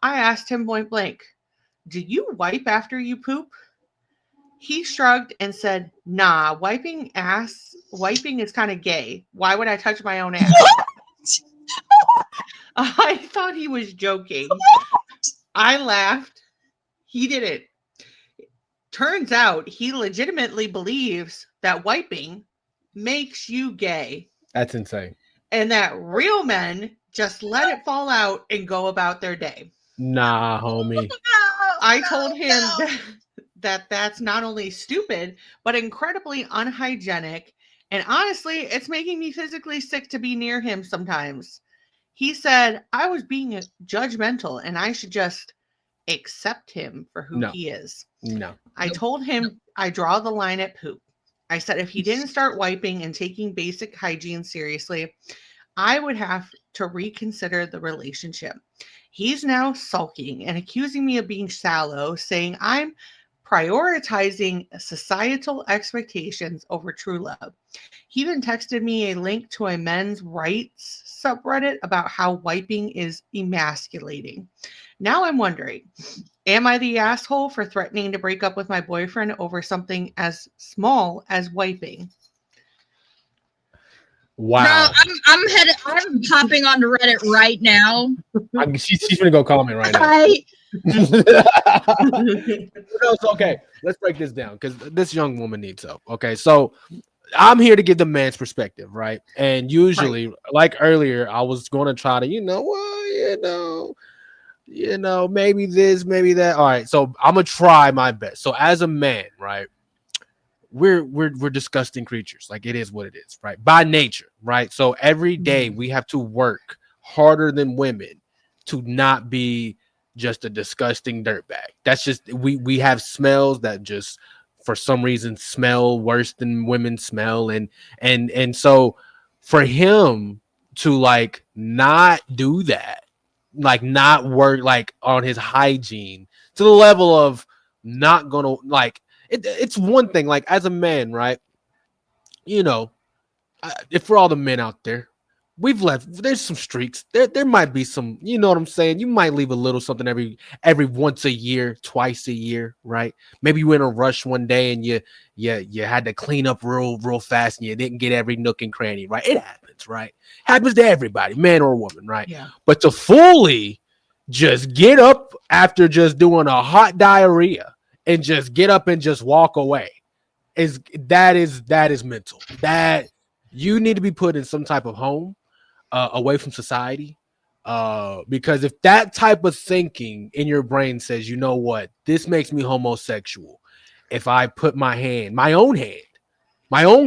I asked him point blank, "Do you wipe after you poop?" He shrugged and said, "Nah, wiping is kind of gay. Why would I touch my own ass?" I thought he was joking. I laughed. He didn't. Turns out he legitimately believes that wiping makes you gay That's insane. and that real men just let it fall out and go about their day. Nah, homie. I told him that that's not only stupid, but incredibly unhygienic. And honestly, it's making me physically sick to be near him sometimes. He said I was being judgmental and I should just accept him for who he is. No. I told him I draw the line at poop. I said if he didn't start wiping and taking basic hygiene seriously, I would have to reconsider the relationship. He's now sulking and accusing me of being shallow, saying I'm prioritizing societal expectations over true love. He even texted me a link to a men's rights subreddit about how wiping is emasculating. Now I'm wondering, am I the asshole for threatening to break up with my boyfriend over something as small as wiping? Wow. No, I'm hopping onto Reddit right now. She's gonna go comment right now. No, it's okay. Let's break this down because this young woman needs help. Okay, so I'm here to give the man's perspective, right? And usually, like earlier, I was going to try to, maybe this, maybe that. All right, so I'm gonna try my best. So as a man, right, we're disgusting creatures. Like it is what it is, right? By nature, right? So every day we have to work harder than women to not be just a disgusting dirtbag. That's just we have smells that just for some reason smell worse than women smell, and so for him to like not do that, like not work like on his hygiene to the level of not gonna like it's one thing like as a man, right? If for all the men out there, we've left. There's some streaks. There might be some. You know what I'm saying? You might leave a little something every once a year, twice a year, right? Maybe you were in a rush one day and you had to clean up real fast and you didn't get every nook and cranny, right? It happens, right? Happens to everybody, man or woman, right? Yeah. But to fully just get up after just doing a hot diarrhea and just get up and just walk away is mental. That you need to be put in some type of home. Away from society, because if that type of thinking in your brain says, you know what, this makes me homosexual. If I put my own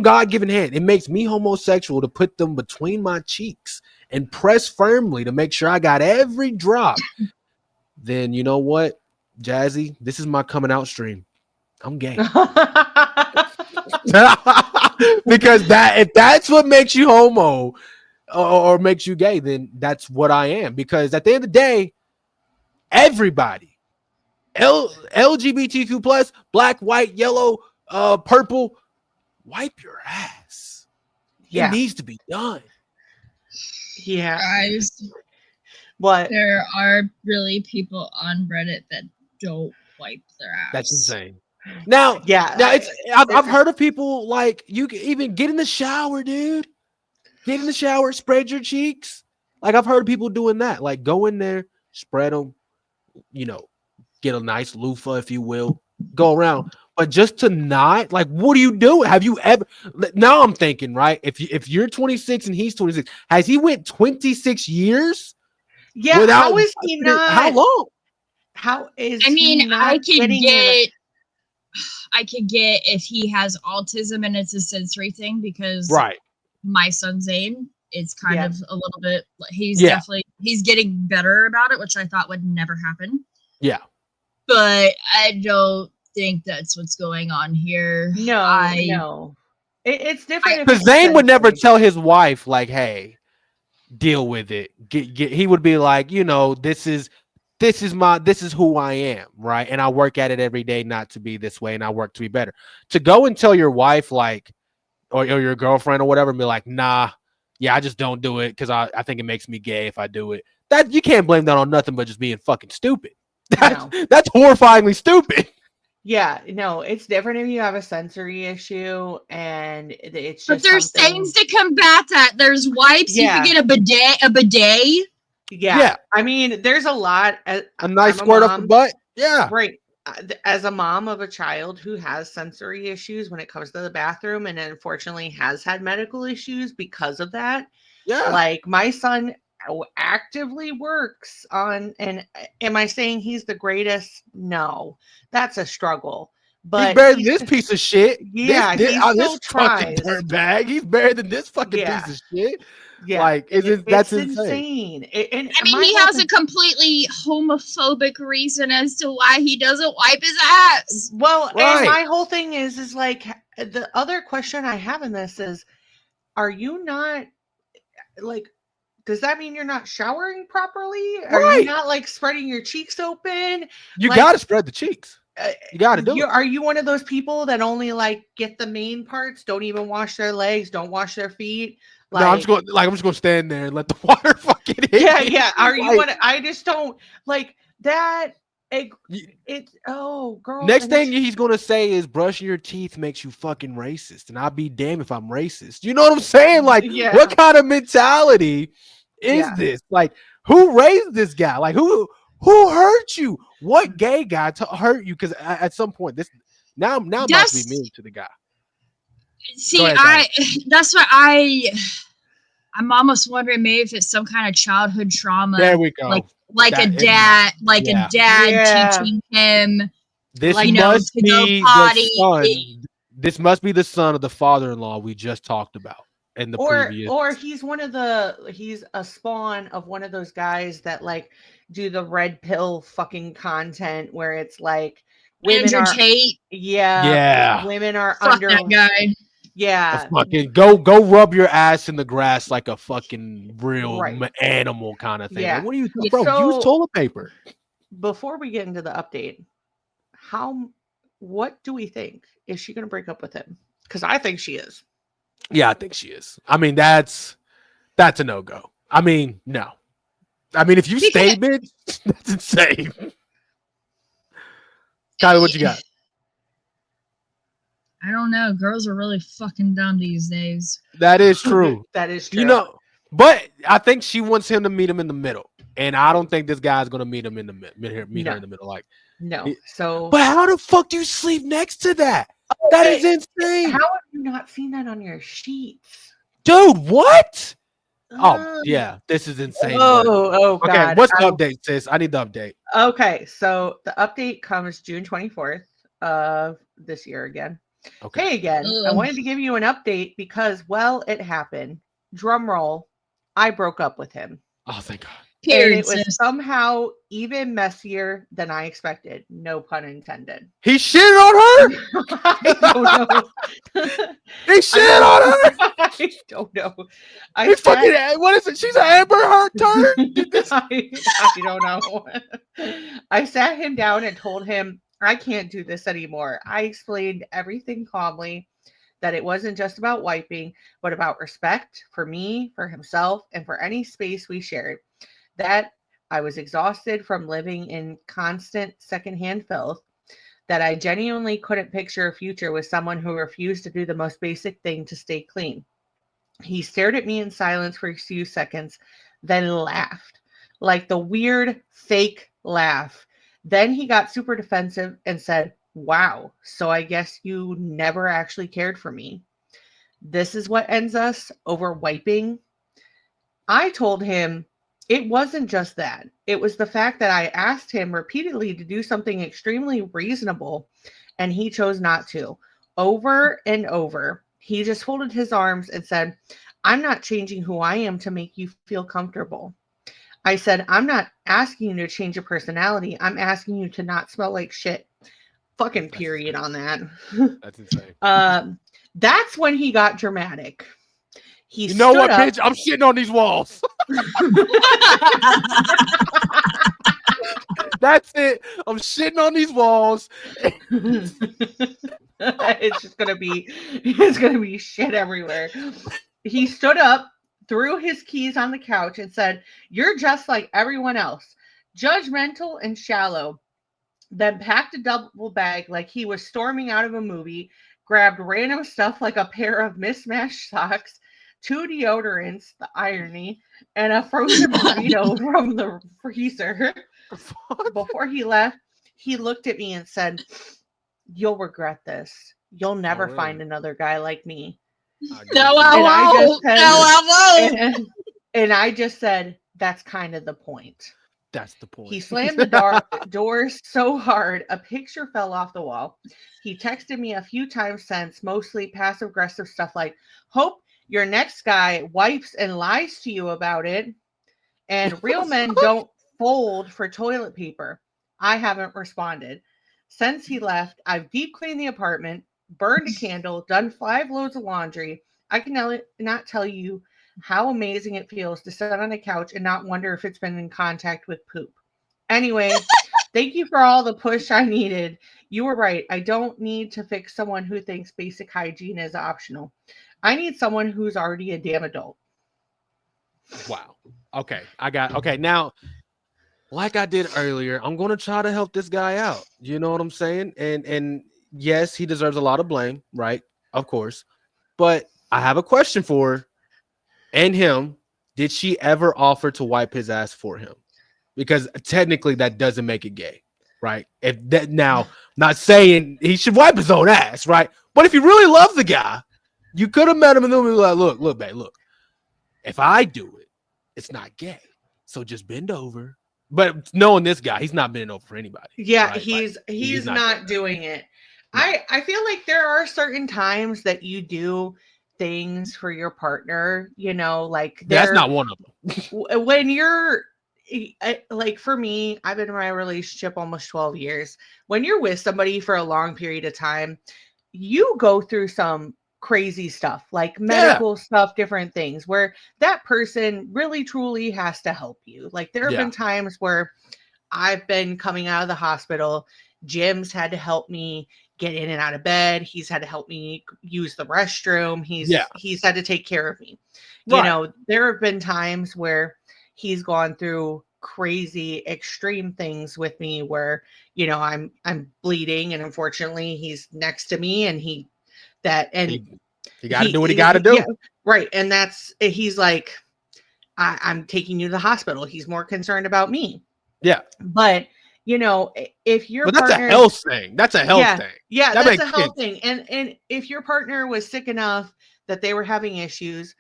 God-given hand, it makes me homosexual to put them between my cheeks and press firmly to make sure I got every drop. Then you know what, Jazzy, this is my coming out stream. I'm gay. Because if that's what makes you homo or makes you gay, then that's what I am. Because at the end of the day, everybody, LGBTQ plus, black, white, yellow, purple, wipe your ass. Yeah. It needs to be done. Yeah. Guys, What? there are really people on Reddit that don't wipe their ass. That's insane. Now, I've heard of people like you can even get in the shower, dude. Get in the shower, spread your cheeks. Like I've heard people doing that. Like go in there, spread them, get a nice loofah, if you will, go around. But just to not, like, what do you do? Have you ever? Now I'm thinking, right? If you're 26 and he's 26, has he went 26 years? Yeah. Without, how is he not? How long? How is? I mean, he not I could getting get if he has autism and it's a sensory thing, because Right. my son Zane is kind of a little bit. He's getting better about it, which I thought would never happen. Yeah. But I don't think that's what's going on here. No. It's different. Because Zane would never tell his wife, like, "Hey, deal with it." He would be like, this is who I am, right? And I work at it every day not to be this way, and I work to be better. To go and tell your wife, like, or your girlfriend or whatever, and be like, "Nah, yeah, I just don't do it because I think it makes me gay if I do it." That you can't blame that on nothing but just being fucking stupid. That's horrifyingly stupid. Yeah, no, it's different if you have a sensory issue and it's just. But there's things to combat that. There's wipes. You can get a bidet. Yeah. I mean, there's a lot. A nice squirt up the butt. Yeah. Right. As a mom of a child who has sensory issues when it comes to the bathroom and unfortunately has had medical issues because of that. Yeah. Like my son actively works on, and am I saying he's the greatest? No, that's a struggle. But he's better than this piece of shit. Yeah, this still fucking dirtbag. He's better than this fucking piece of shit. Yeah, like that's insane. And I mean, he has a completely homophobic reason as to why he doesn't wipe his ass. Well, and my whole thing is like the other question I have in this is, are you not like? Does that mean you're not showering properly? Are you not like spreading your cheeks open? You got to spread the cheeks. You got to do it. Are you one of those people that only like get the main parts, don't even wash their legs, don't wash their feet? Like, no, I'm just gonna stand there and let the water fucking hit. Yeah. Are you one? I just don't like that. Girl. Next thing he's gonna say is brushing your teeth makes you fucking racist, and I'll be damned if I'm racist. You know what I'm saying? Like, what kind of mentality is this? Like, who raised this guy? Like, who hurt you? What gay guy hurt you? Because at some point, this now must be mean to the guy. See, that's what I'm almost wondering maybe if it's some kind of childhood trauma. There we go. Like a dad teaching him this like, must to be go potty. The son. This must be the son of the father-in-law we just talked about in the previous. Or he's a spawn of one of those guys that like do the red pill fucking content where it's like women Andrew Tate. Women are Fuck under that guy. Yeah. Fucking go rub your ass in the grass like a fucking real animal kind of thing. Yeah. Like, what are you doing? Bro, use toilet paper. Before we get into the update, what do we think? Is she going to break up with him? Because I think she is. Yeah, I think she is. I mean, that's That's a no-go. I mean, no. I mean, if you stay bitch, that's insane. Kylie, what you got? I don't know. Girls are really fucking dumb these days. That is true. That is true. You know, but I think she wants him to meet him in the middle. And I don't think this guy's gonna meet him in the middle. Meet her in the middle. Like, no. So, but how the fuck do you sleep next to that? That is insane. How have you not seen that on your sheets, dude? What? Oh yeah, this is insane. Oh God. Okay, what's the update, sis? I need the update. Okay, so the update comes June 24th of this year again. Okay, hey again. I wanted to give you an update because, well, it happened. Drum roll. I broke up with him. Oh, thank God. And it was somehow even messier than I expected. No pun intended. He shitted on her? I don't know. He shitted on her? I don't know. What is it? She's an Amber Heard turd? I don't know. I sat him down and told him, I can't do this anymore. I explained everything calmly, that it wasn't just about wiping, but about respect for me, for himself, and for any space we shared. That I was exhausted from living in constant secondhand filth, that I genuinely couldn't picture a future with someone who refused to do the most basic thing to stay clean. He stared at me in silence for a few seconds, then laughed, like the weird fake laugh. Then he got super defensive and said, wow, so I guess you never actually cared for me. This is what ends us over wiping. I told him, it wasn't just that. It was the fact that I asked him repeatedly to do something extremely reasonable, and he chose not to. Over and over, he just folded his arms and said, I'm not changing who I am to make you feel comfortable. I said, I'm not asking you to change your personality. I'm asking you to not smell like shit. Fucking period on that. That's insane. That's when he got dramatic. You know what, bitch? I'm shitting on these walls. That's it. I'm shitting on these walls. It's gonna be shit everywhere. He stood up, threw his keys on the couch, and said, you're just like everyone else, judgmental and shallow. Then packed a double bag like he was storming out of a movie, grabbed random stuff like a pair of mismatched socks, 2 deodorants, the irony, and a frozen burrito from the freezer. Before he left, he looked at me and said, you'll regret this. You'll never find another guy like me. No, I won't. And I just said, that's kind of the point. That's the point. He slammed the door so hard, a picture fell off the wall. He texted me a few times since, mostly passive-aggressive stuff like, hope your next guy wipes and lies to you about it. And real men don't fold for toilet paper. I haven't responded. Since he left, I've deep cleaned the apartment, burned a candle, done 5 loads of laundry. I can not tell you how amazing it feels to sit on a couch and not wonder if it's been in contact with poop. Anyway, thank you for all the push I needed. You were right. I don't need to fix someone who thinks basic hygiene is optional. I need someone who's already a damn adult. Wow. Okay. Now, like I did earlier, I'm going to try to help this guy out. You know what I'm saying? And yes, he deserves a lot of blame, right? Of course. But I have a question for her and him. Did she ever offer to wipe his ass for him? Because technically that doesn't make it gay, right? If that, now, not saying he should wipe his own ass, right? But if you really love the guy, you could have met him and then be like, look, babe, look. If I do it, it's not gay. So just bend over. But knowing this guy, he's not bending over for anybody. Yeah, right? he's not doing it. I feel like there are certain times that you do things for your partner, you know, like that's not one of them. When you're like, for me, I've been in my relationship almost 12 years. When you're with somebody for a long period of time, you go through some crazy stuff, like medical stuff, different things where that person really truly has to help you. Like there have been times where I've been coming out of the hospital, Jim's had to help me get in and out of bed. He's had to help me use the restroom. He's had to take care of me. Right. You know, there have been times where he's gone through crazy extreme things with me where, you know, I'm bleeding, and unfortunately he's next to me, and he got to do what he got to do. Yeah, right. And he's like, I'm taking you to the hospital. He's more concerned about me. Yeah. But, you know, if your that's partner, a health thing. That's a health thing. Yeah, that's a health thing. And if your partner was sick enough that they were having issues,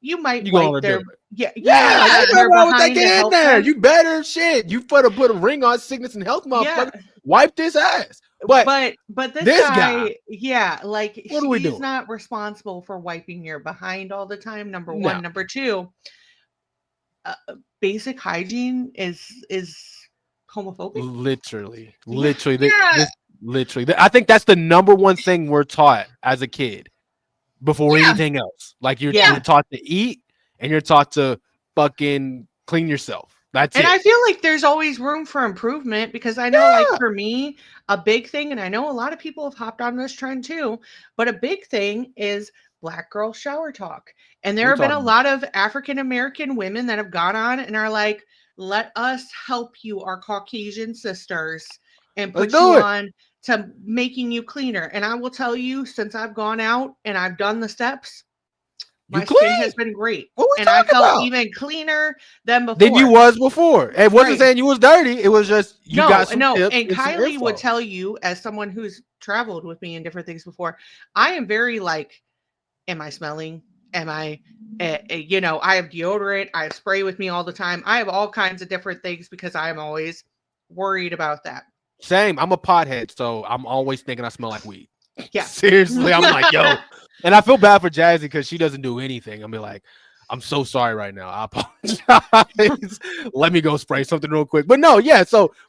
you might wipe their behind there. You better shit. You put a ring on sickness and health, motherfucker. Yeah. Wipe this ass. But this guy, like, what are we doing? He's not responsible for wiping your behind all the time. Number one. Number two, basic hygiene is homophobic. Literally. I think that's the number one thing we're taught as a kid before anything else. Like you're taught to eat and you're taught to fucking clean yourself. That's it. And I feel like there's always room for improvement, because I know, like, for me, a big thing, and I know a lot of people have hopped on this trend too, but a big thing is Black girl shower talk. And there have been a lot of African American women that have gone on and are like, let us help you, our Caucasian sisters, and put you on to making you cleaner. And I will tell you, since I've gone out and I've done the steps, my skin has been great. And I felt even cleaner than before. Than you was before. It wasn't saying you was dirty. It was just you got some tips and Kylee would tell you, as someone who's traveled with me in different things before, I am very like, am I smelling? Am I, you know, I have deodorant. I have spray with me all the time. I have all kinds of different things because I'm always worried about that. Same. I'm a pothead, so I'm always thinking I smell like weed. Yeah. Seriously, I'm like, yo. And I feel bad for Jazzy because she doesn't do anything. I'll be like, I'm so sorry right now. I apologize. Let me go spray something real quick. But no,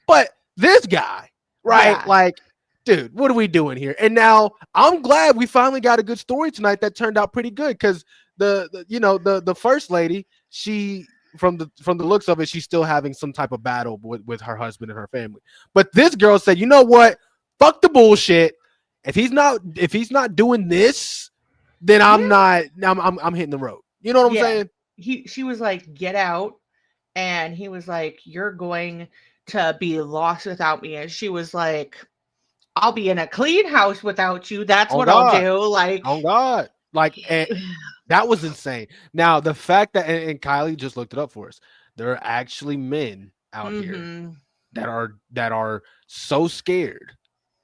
but this guy, right? Yeah. Like, dude, what are we doing here? And now I'm glad we finally got a good story tonight that turned out pretty good, because the first lady, she from the looks of it, she's still having some type of battle with her husband and her family. But this girl said, you know what? Fuck the bullshit. If he's not doing this, then I'm hitting the road. You know what I'm saying? She was like, get out. And he was like, you're going to be lost without me. And she was like, I'll be in a clean house without you. That's what I'll do. Like, oh God. Like, that was insane. Now, the fact that, and Kylee just looked it up for us, there are actually men out here that are so scared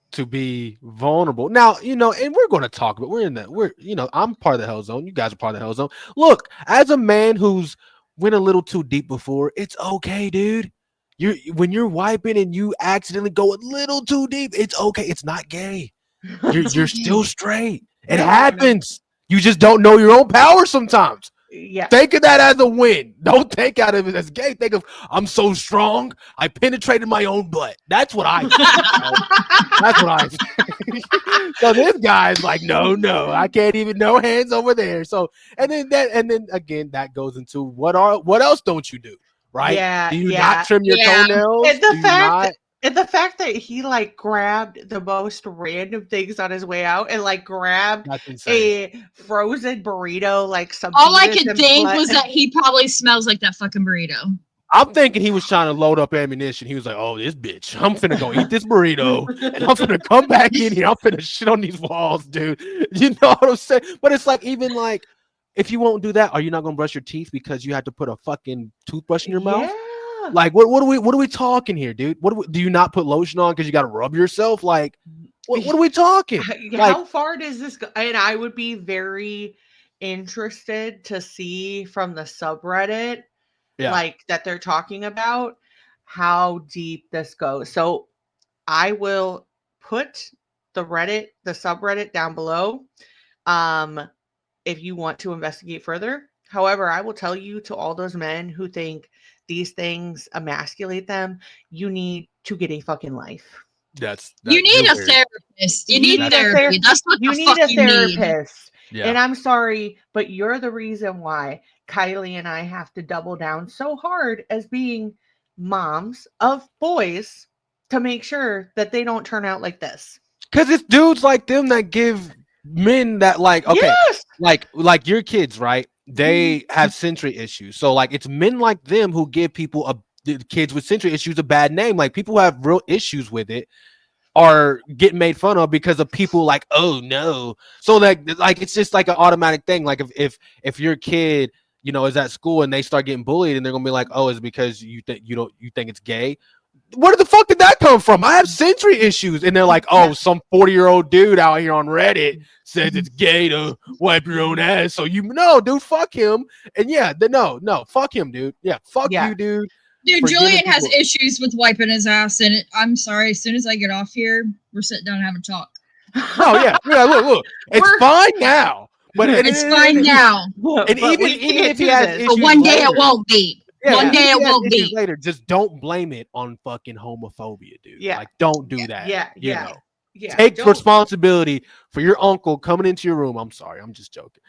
to be vulnerable. Now, and we're going to talk about, I'm part of the Hellzone. You guys are part of the Hellzone. Look, as a man who's went a little too deep before, it's okay, dude. When you're wiping and you accidentally go a little too deep, it's okay. It's not gay. You're still straight. It happens. You just don't know your own power sometimes. Yeah. Think of that as a win. Don't think out of it as gay. Think of, I'm so strong, I penetrated my own butt. That's what I think. That's what I think. So this guy's like, no, I can't even, no hands over there. So and then again that goes into what else don't you do? Right? Yeah. Do you not trim your toenails? And the fact that he like grabbed the most random things on his way out and like grabbed a frozen burrito, like some. All I could think was that he probably smells like that fucking burrito. I'm thinking he was trying to load up ammunition. He was like, oh, this bitch, I'm finna go eat this burrito and I'm finna come back in here. I'm finna shit on these walls, dude. You know what I'm saying? But it's like, even like, if you won't do that, are you not gonna brush your teeth because you had to put a fucking toothbrush in your mouth? Like, what are we talking here, dude? Do you not put lotion on because you got to rub yourself? Like, what are we talking? How far does this go? And I would be very interested to see from the subreddit, like that they're talking about, how deep this goes. So I will put the subreddit down below, if you want to investigate further. However, I will tell you, to all those men who think these things emasculate them, you need to get a fucking life. You need a therapist. You need therapy. That's what you need, a therapist. Yeah. And I'm sorry, but you're the reason why Kylee and I have to double down so hard as being moms of boys to make sure that they don't turn out like this. Because it's dudes like them that give men that okay, Yes. like your kids, right? They have sensory issues. So like it's men like them who give people the kids with sensory issues a bad name. Like people who have real issues with it are getting made fun of because of people like, oh no. So like it's just like an automatic thing. Like if your kid, is at school and they start getting bullied and they're gonna be like, oh, it's because you think it's gay. Where the fuck did that come from? I have sensory issues. And they're like, oh, some 40-year-old dude out here on Reddit says it's gay to wipe your own ass. So dude, fuck him. And no, fuck him, dude. Yeah, fuck you, dude. Dude, Julian has issues with wiping his ass, and I'm sorry. As soon as I get off here, we're sitting down and having a talk. Oh yeah. Look, it's fine now, but it's fine now. And even if he has issues, but one day it won't be. One day it won't be. Later, just don't blame it on fucking homophobia, dude. Yeah. Like, don't do that. Yeah. Take responsibility for your uncle coming into your room. I'm sorry, I'm just joking.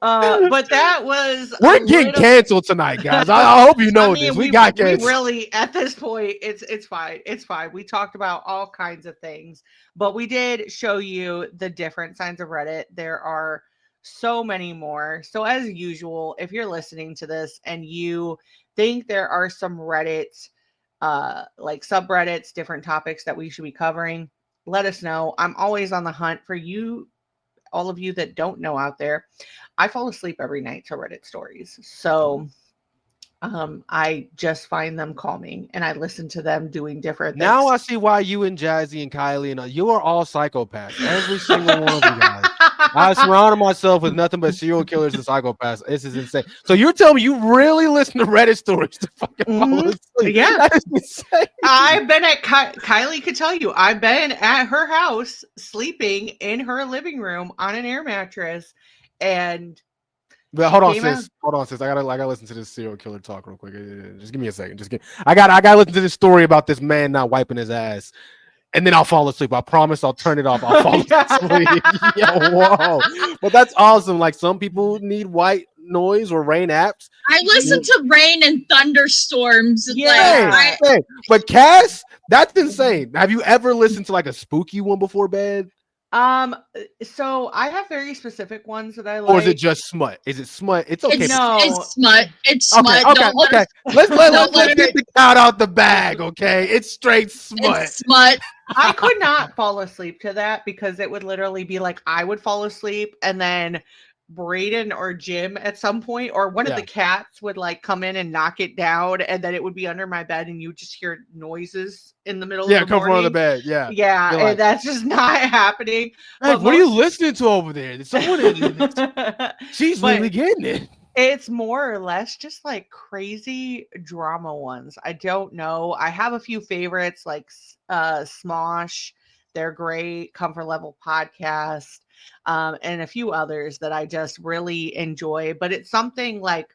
But that was we're getting canceled tonight, guys. I hope you know this. We got canceled. We really, at this point, it's fine. It's fine. We talked about all kinds of things, but we did show you the different signs of Reddit. There are so many more. So as usual, if you're listening to this and you think there are some Reddit like subreddits, different topics that we should be covering, let us know. I'm always on the hunt for you, all of you that don't know out there. I fall asleep every night to Reddit stories. So I just find them calming and I listen to them doing different things. Now I see why you and Jazzy and Kylie and you are all psychopaths. Every single one of you guys. I surrounded myself with nothing but serial killers and psychopaths. This is insane. So you're telling me you really listen to Reddit stories to fucking fall asleep? Yeah. That is insane. I've been at Kylie could tell you, I've been at her house sleeping in her living room on an air mattress. And but hold on, sis. I gotta listen to this serial killer talk real quick. Just give me a second. I gotta listen to this story about this man not wiping his ass. And then I'll fall asleep. I promise I'll turn it off. I'll fall asleep. Yo, whoa. But that's awesome. Like some people need white noise or rain apps. I listen to rain and thunderstorms. Yeah. But Cass, that's insane. Have you ever listened to like a spooky one before bed? So I have very specific ones that I like. Or is it just smut? Is it smut? It's okay. It's smut. It's smut. Okay. Let's get the cat out the bag, okay? It's straight smut. It's smut. I could not fall asleep to that because it would literally be like I would fall asleep and then Brayden or Jim at some point or one of the cats would like come in and knock it down and then it would be under my bed and you would just hear noises in the middle of the morning. Come from under the bed. Yeah, and that's just not happening. Hey, what are you listening to over there? There's someone in it. She's really getting it. It's more or less just like crazy drama ones. I don't know. I have a few favorites like Smosh. They're great. Comfort Level Podcast. And a few others that I just really enjoy. But it's something like,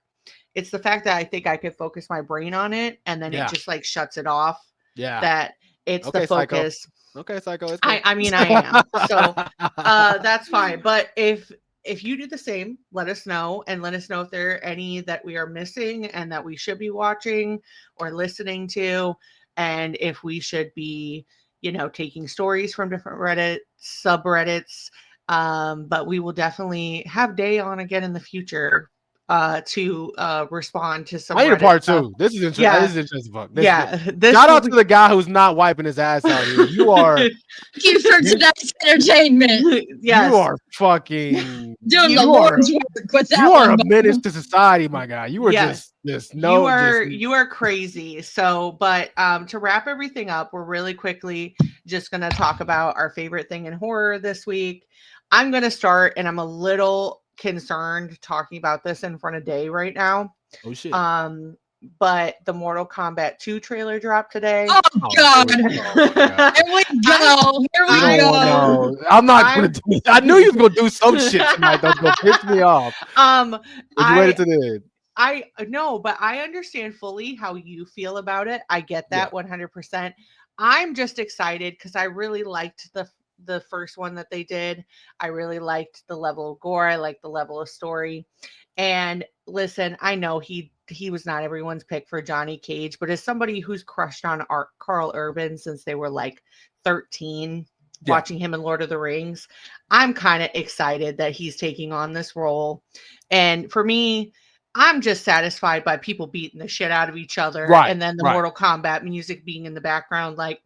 it's the fact that I think I could focus my brain on it and then it just like shuts it off. Yeah. That it's the focus. Psycho. Okay, Psycho. I mean, I am. So that's fine. But if you do the same, let us know and let us know if there are any that we are missing and that we should be watching or listening to. And if we should be, taking stories from different Reddit subreddits. But we will definitely have Day on again in the future to respond to some. I need a Reddit part stuff. 2. This is interesting. Yeah. This is interesting. Fuck. Shout out to the guy who's not wiping his ass out here. You are. You for tonight's entertainment. Yes. You are fucking doing the Lord's work with that. You are a menace to society, my guy. You are you are crazy. So, but to wrap everything up, we're really quickly just gonna talk about our favorite thing in horror this week. I'm gonna start, and I'm a little concerned talking about this in front of Day right now. Oh shit. But the Mortal Kombat 2 trailer dropped today. Oh God. Here we go. No. I'm not gonna do it. I knew you was gonna do some shit tonight that's gonna piss me off. You waited to the end. I know, but I understand fully how you feel about it. I get that 100%. I'm just excited because I really liked the first one that they did. I really liked the level of gore. I liked the level of story. And listen, I know he he was not everyone's pick for Johnny Cage, but as somebody who's crushed on Carl Urban since they were like 13, watching him in Lord of the Rings, I'm kind of excited that he's taking on this role. And for me, I'm just satisfied by people beating the shit out of each other, and then the Mortal Kombat music being in the background, like,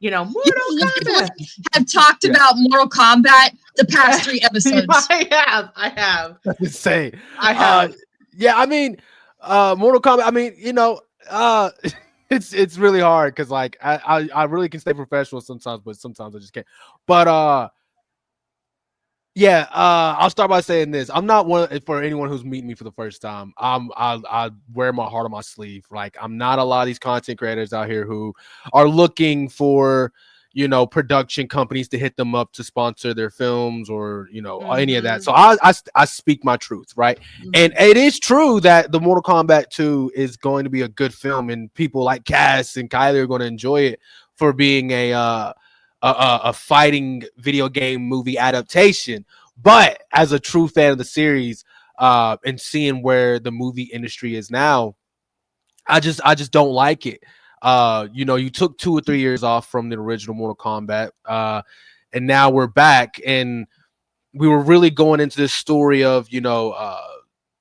you know, Mortal Kombat. Have talked about Mortal Kombat the past 3 episodes. I have. That's insane. I have. Yeah, I mean, Mortal Kombat. I mean, you know, it's really hard because like I really can stay professional sometimes, but sometimes I just can't. But yeah, I'll start by saying this. I'm not one for anyone who's meeting me for the first time. I wear my heart on my sleeve. Like, I'm not a lot of these content creators out here who are looking for, you know, production companies to hit them up to sponsor their films or, you know, any of that. So I speak my truth, right? And it is true that the Mortal Kombat 2 is going to be a good film, and people like Cass and Kylee are going to enjoy it for being a fighting video game movie adaptation. But as a true fan of the series, and seeing where the movie industry is now, I just don't like it. You know, you took 2 or 3 years off from the original Mortal Kombat, and now we're back, and we were really going into this story of, you know,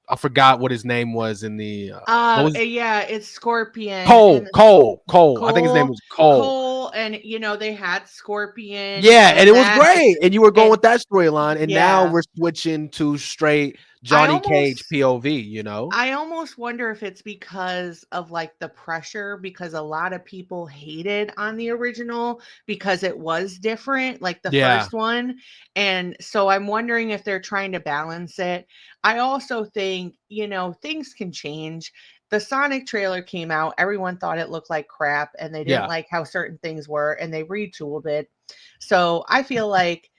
I forgot what his name was in the it's Scorpion. Cole. I think his name was Cole. And you know, they had Scorpion. Yeah, and it was great. And you were going with that storyline, and now we're switching to straight Johnny Cage POV, you know? I almost wonder if it's because of like the pressure, because a lot of people hated on the original because it was different, like the first one. And so I'm wondering if they're trying to balance it. I also think, you know, things can change. The Sonic trailer came out, everyone thought it looked like crap, and they didn't like how certain things were, and they retooled it. So I feel like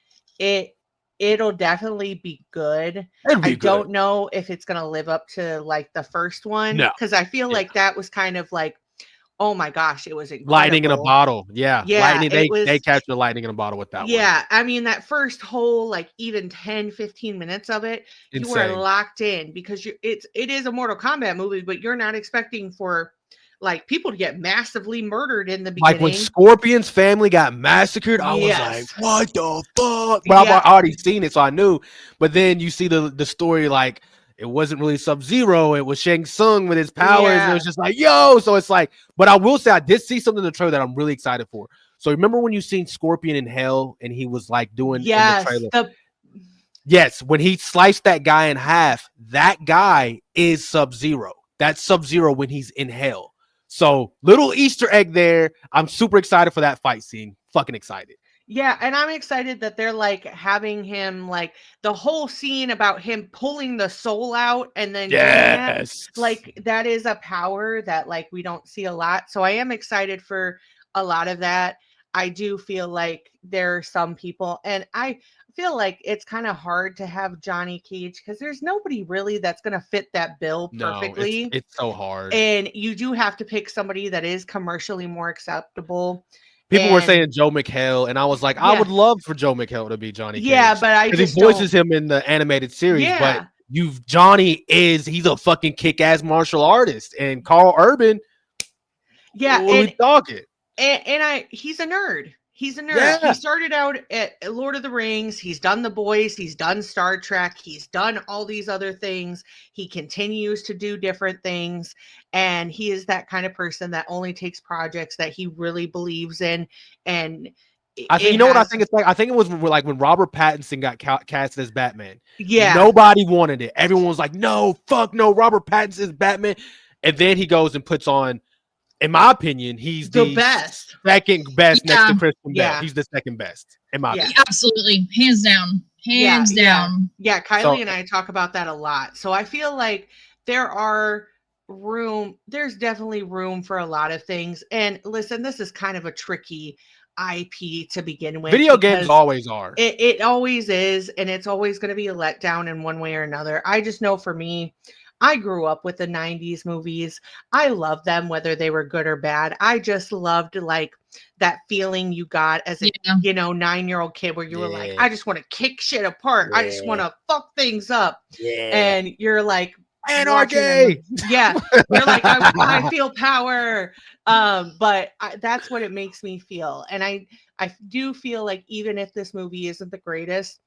it'll definitely be good. I don't know if it's going to live up to like the first one, because I feel like that was kind of like, oh my gosh, it was incredible. Lightning in a bottle. Yeah. Lightning, they captured lightning in a bottle with that one. Yeah. I mean, that first whole like even 10-15 minutes of it, you were locked in, because it is a Mortal Kombat movie, but you're not expecting for like people to get massively murdered in the beginning. Like when Scorpion's family got massacred, I was like, what the fuck? But I've already seen it, so I knew. But then you see the story, like, it wasn't really Sub-Zero, it was Shang Tsung with his powers. And it was just like, yo. So it's like, but I will say I did see something in the trailer that I'm really excited for. So remember when you seen Scorpion in Hell and he was like doing in the trailer? Yes, when he sliced that guy in half, that guy is Sub-Zero. That's Sub-Zero when he's in Hell. So little Easter egg there. I'm super excited for that fight scene. Fucking excited. Yeah, and I'm excited that they're like having him, like the whole scene about him pulling the soul out and then doing that, like that is a power that like we don't see a lot. So I am excited for a lot of that. I do feel like there are some people, and I feel like it's kind of hard to have Johnny Cage because there's nobody really that's going to fit that bill perfectly. No, it's so hard. And you do have to pick somebody that is commercially more acceptable. People were saying Joe McHale, and I was like, I would love for Joe McHale to be Johnny Cage. Yeah, but I just he voices him in the animated series. But Johnny he's a fucking kick-ass martial artist, and Carl Urban. Yeah, and talking. And he's a nerd. He's a nerd. Yeah. He started out at Lord of the Rings. He's done The Boys. He's done Star Trek. He's done all these other things. He continues to do different things. And he is that kind of person that only takes projects that he really believes in. And I think, what I think it's like? I think it was like when Robert Pattinson got cast as Batman. Yeah. Nobody wanted it. Everyone was like, no, fuck no, Robert Pattinson's Batman. And then he goes and puts on, in my opinion, he's the best. Second best next to Christian Bale. He's the second best, in my opinion. Absolutely. Hands down. Hands down. Yeah, Kylee and I talk about that a lot. So I feel like there's definitely room for a lot of things. And listen, this is kind of a tricky IP to begin with. Video games always are. It always is, and it's always going to be a letdown in one way or another. I just know for me, I grew up with the 90s movies. I loved them, whether they were good or bad. I just loved like that feeling you got as a 9-year-old kid where you were like, I just want to kick shit apart. I just want to fuck things up. And you're like, watching them. Anarchy. Yeah, you're like, I feel power. But that's what it makes me feel. And I do feel like even if this movie isn't the greatest,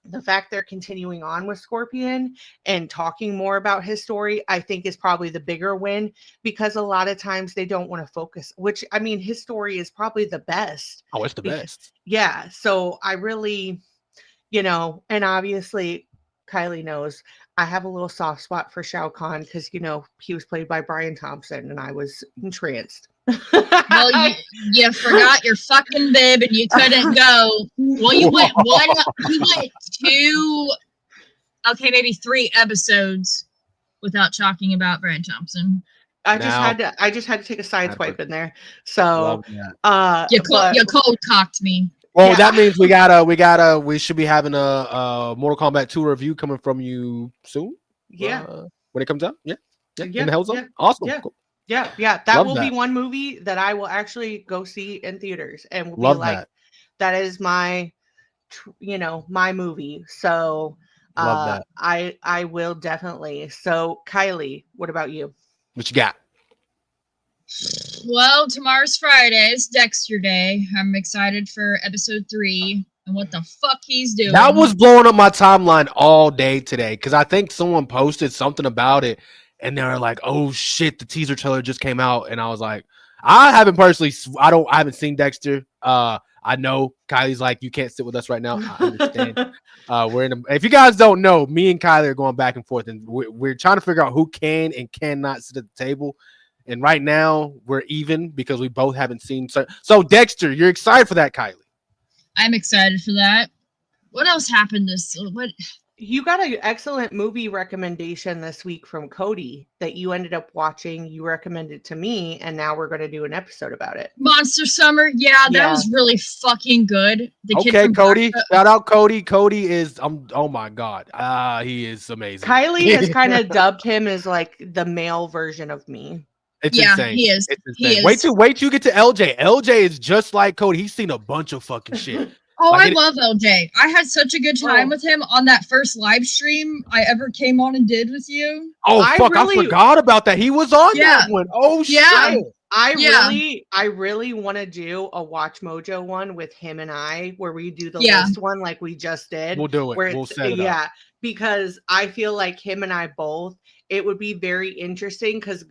the fact they're continuing on with Scorpion and talking more about his story, I think is probably the bigger win, because a lot of times they don't want to focus, which, I mean, his story is probably the best. Oh, it's the best. Yeah. So I really, and obviously Kylie knows I have a little soft spot for Shao Kahn because, he was played by Brian Thompson and I was entranced. Well, you forgot your fucking bib and you couldn't go. Well, you went two, okay, maybe 3 episodes without talking about Brian Thompson. I just had to take a side swipe in there. So you cold cocked me. Well, that means we should be having a Mortal Kombat 2 review coming from you soon. Yeah. When it comes out. Yeah. In the Hellzone. Yeah. Awesome. Yeah. Cool. Yeah. That will be one movie that I will actually go see in theaters and will be like, that is my, my movie. So Love that. I will definitely. So Kylie, what about you? What you got? Well, tomorrow's Friday. It's Dexter Day. I'm excited for episode 3 and what the fuck he's doing. That was blowing up my timeline all day today because I think someone posted something about it and they were like, "Oh shit, the teaser trailer just came out," and I was like, I haven't seen Dexter. I know Kylie's like, you can't sit with us right now. I understand. If you guys don't know, me and Kylie are going back and forth, and we're trying to figure out who can and cannot sit at the table. And right now we're even because we both haven't seen. So Dexter, you're excited for that, Kylie? I'm excited for that. What else happened You got an excellent movie recommendation this week from Cody that you ended up watching. You recommended to me, and now we're going to do an episode about it. Monster Summer. Yeah, that was really fucking good. Okay, Cody. Shout out Cody. Cody is, oh my God. He is amazing. Kylie has kind of dubbed him as like the male version of me. It's insane. He is. It's insane. Wait till you get to LJ. LJ is just like Cody. He's seen a bunch of fucking shit. Oh, I love LJ. I had such a good time with him on that first live stream I ever came on and did with you. Oh, I forgot about that. He was on that one. Oh, shit. I really want to do a Watch Mojo one with him and I, where we do the list one like we just did. We'll do it. We'll set it up. Because I feel like him and I both, it would be very interesting because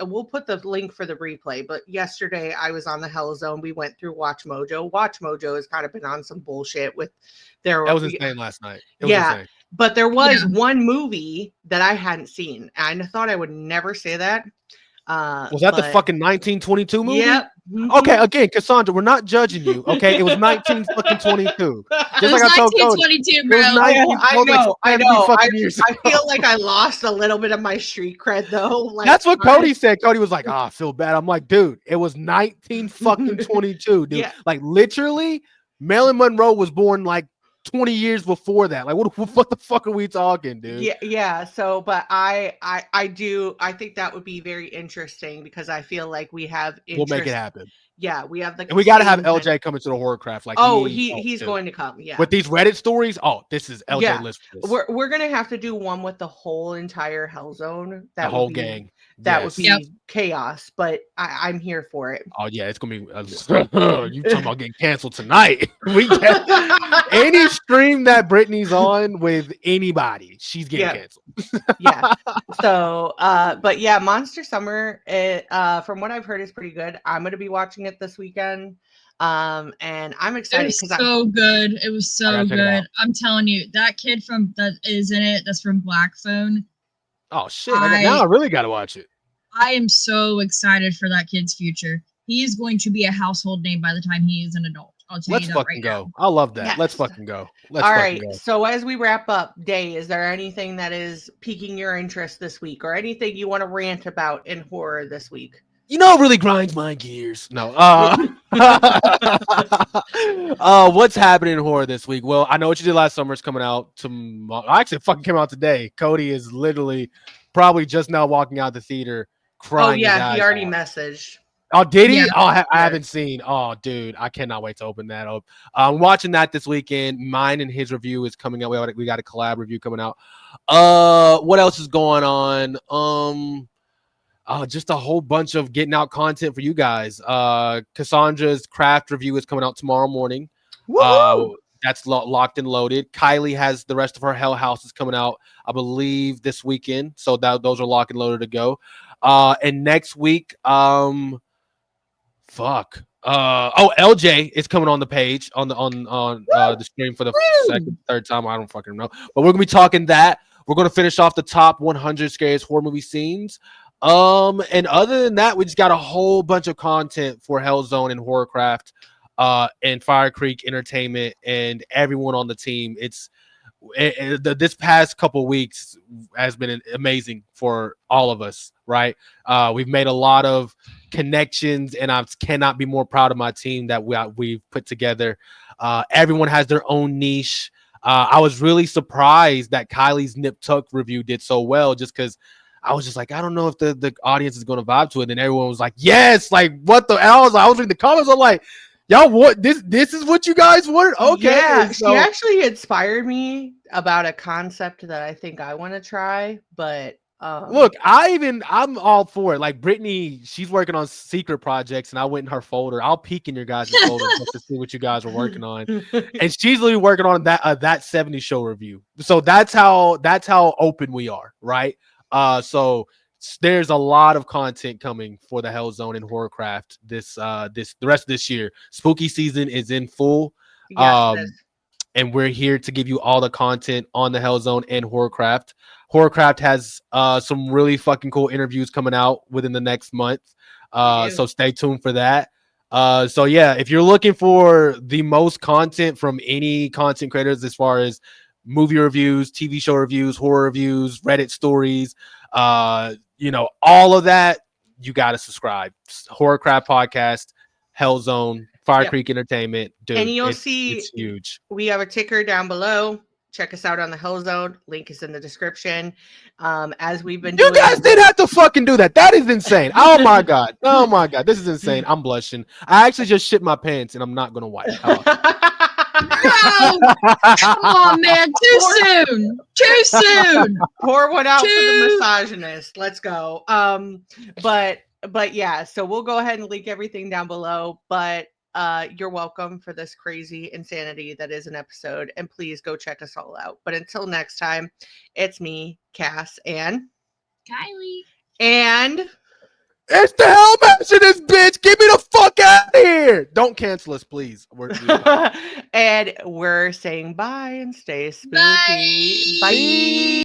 we'll put the link for the replay, but yesterday I was on the Hellzone. We went through Watch Mojo. Watch Mojo has kind of been on some bullshit with their. That was insane last night. It was insane. But there was one movie that I hadn't seen. I thought I would never say that. Was that the fucking 1922 movie? Yeah. Mm-hmm. Okay, again, Cassandra, we're not judging you. Okay, it was 1922. Just like I told Cody. 1922, bro. I know. I feel like I lost a little bit of my street cred though. Like, that's what Cody said. Cody was like, "I feel bad." I'm like, dude, it was 1922, dude. Like literally, Marilyn Monroe was born like 20 years before that. Like, what the fuck are we talking, dude? Yeah. So, but I think that would be very interesting because I feel like we have We'll make it happen. Yeah, we have and we got to have LJ coming to the Horrorcraft. Like, he's going to come. Yeah, with these Reddit stories. Oh, this is LJ list. We're gonna have to do one with the whole entire Hellzone. The whole gang. That would be chaos, but I'm here for it. Oh yeah, it's gonna be. You talking about getting canceled tonight? We get any stream that Brittany's on with anybody, she's getting canceled. So, but yeah, Monster Summer. From what I've heard, is pretty good. I'm gonna be watching it this weekend. And I'm excited because good. It was so good. I'm telling you, that kid that is in it, that's from Black Phone. Oh shit! Now I really got to watch it. I am so excited for that kid's future. He is going to be a household name by the time he is an adult. I'll tell you that right now. I love that. Yes. Let's fucking go. All right. So as we wrap up, Day, is there anything that is piquing your interest this week, or anything you want to rant about in horror this week? You know, it really grinds my gears. No. What's happening in horror this week? Well, I know what you did last summer is coming out tomorrow. Actually, it fucking came out today. Cody is literally probably just now walking out the theater crying. Oh yeah, he already messaged. Oh, did he? Yeah. Oh, I haven't seen. Oh, dude, I cannot wait to open that up. I'm watching that this weekend. Mine and his review is coming out. We got a collab review coming out. What else is going on? Just a whole bunch of getting out content for you guys. Cassandra's craft review is coming out tomorrow morning. Woohoo! That's locked and loaded. Kylee has the rest of her Hell houses coming out, I believe, this weekend. So those are locked and loaded to go. And next week, LJ is coming on the page on the stream for the second, third time. I don't fucking know, but we're gonna be talking that. We're gonna finish off the top 100 scariest horror movie scenes. And other than that, we just got a whole bunch of content for Hellzone and Horrorcraft, and Fire Creek Entertainment and everyone on the team. This past couple weeks has been amazing for all of us, right? We've made a lot of connections, and I cannot be more proud of my team that we've put together. Everyone has their own niche. I was really surprised that Kylie's Nip Tuck review did so well, just because I was just like, I don't know if the audience is going to vibe to it. And everyone was like, yes, like what the hell? I was reading the comments. I'm like, y'all, what this is what you guys wanted? Okay. Yeah, so, she actually inspired me about a concept that I think I want to try, but look, I'm all for it. Like Brittany, she's working on secret projects, and I went in her folder. I'll peek in your guys' folder just to see what you guys are working on. And she's literally working on that 70s show review. So that's how open we are, right? So there's a lot of content coming for the Hellzone and Horrorcraft the rest of this year. Spooky season is in full. yes, And we're here to give you all the content on the Hellzone and Horrorcraft. Horrorcraft has some really fucking cool interviews coming out within the next month. So stay tuned for that. So yeah, if you're looking for the most content from any content creators as far as movie reviews, TV show reviews, horror reviews, Reddit stories, all of that, you got to subscribe. Horrorcraft Podcast, Hellzone, Fire Creek Entertainment, dude. And you'll see it's huge. We have a ticker down below. Check us out on the Hellzone. Link is in the description. As we've been You guys did have to fucking do that. That is insane. Oh my god. Oh my god. This is insane. I'm blushing. I actually just shit my pants and I'm not gonna wipe. No! Come on, man. Too soon. Too soon. Pour one out for the misogynist. Let's go. But yeah, so we'll go ahead and link everything down below. But you're welcome for this crazy insanity that is an episode. And please go check us all out. But until next time, it's me, Cass, and Kylee. And it's the HellMaster, this bitch. Get me the fuck out of here. Don't cancel us, please. And we're saying bye and stay spooky. Bye. Bye.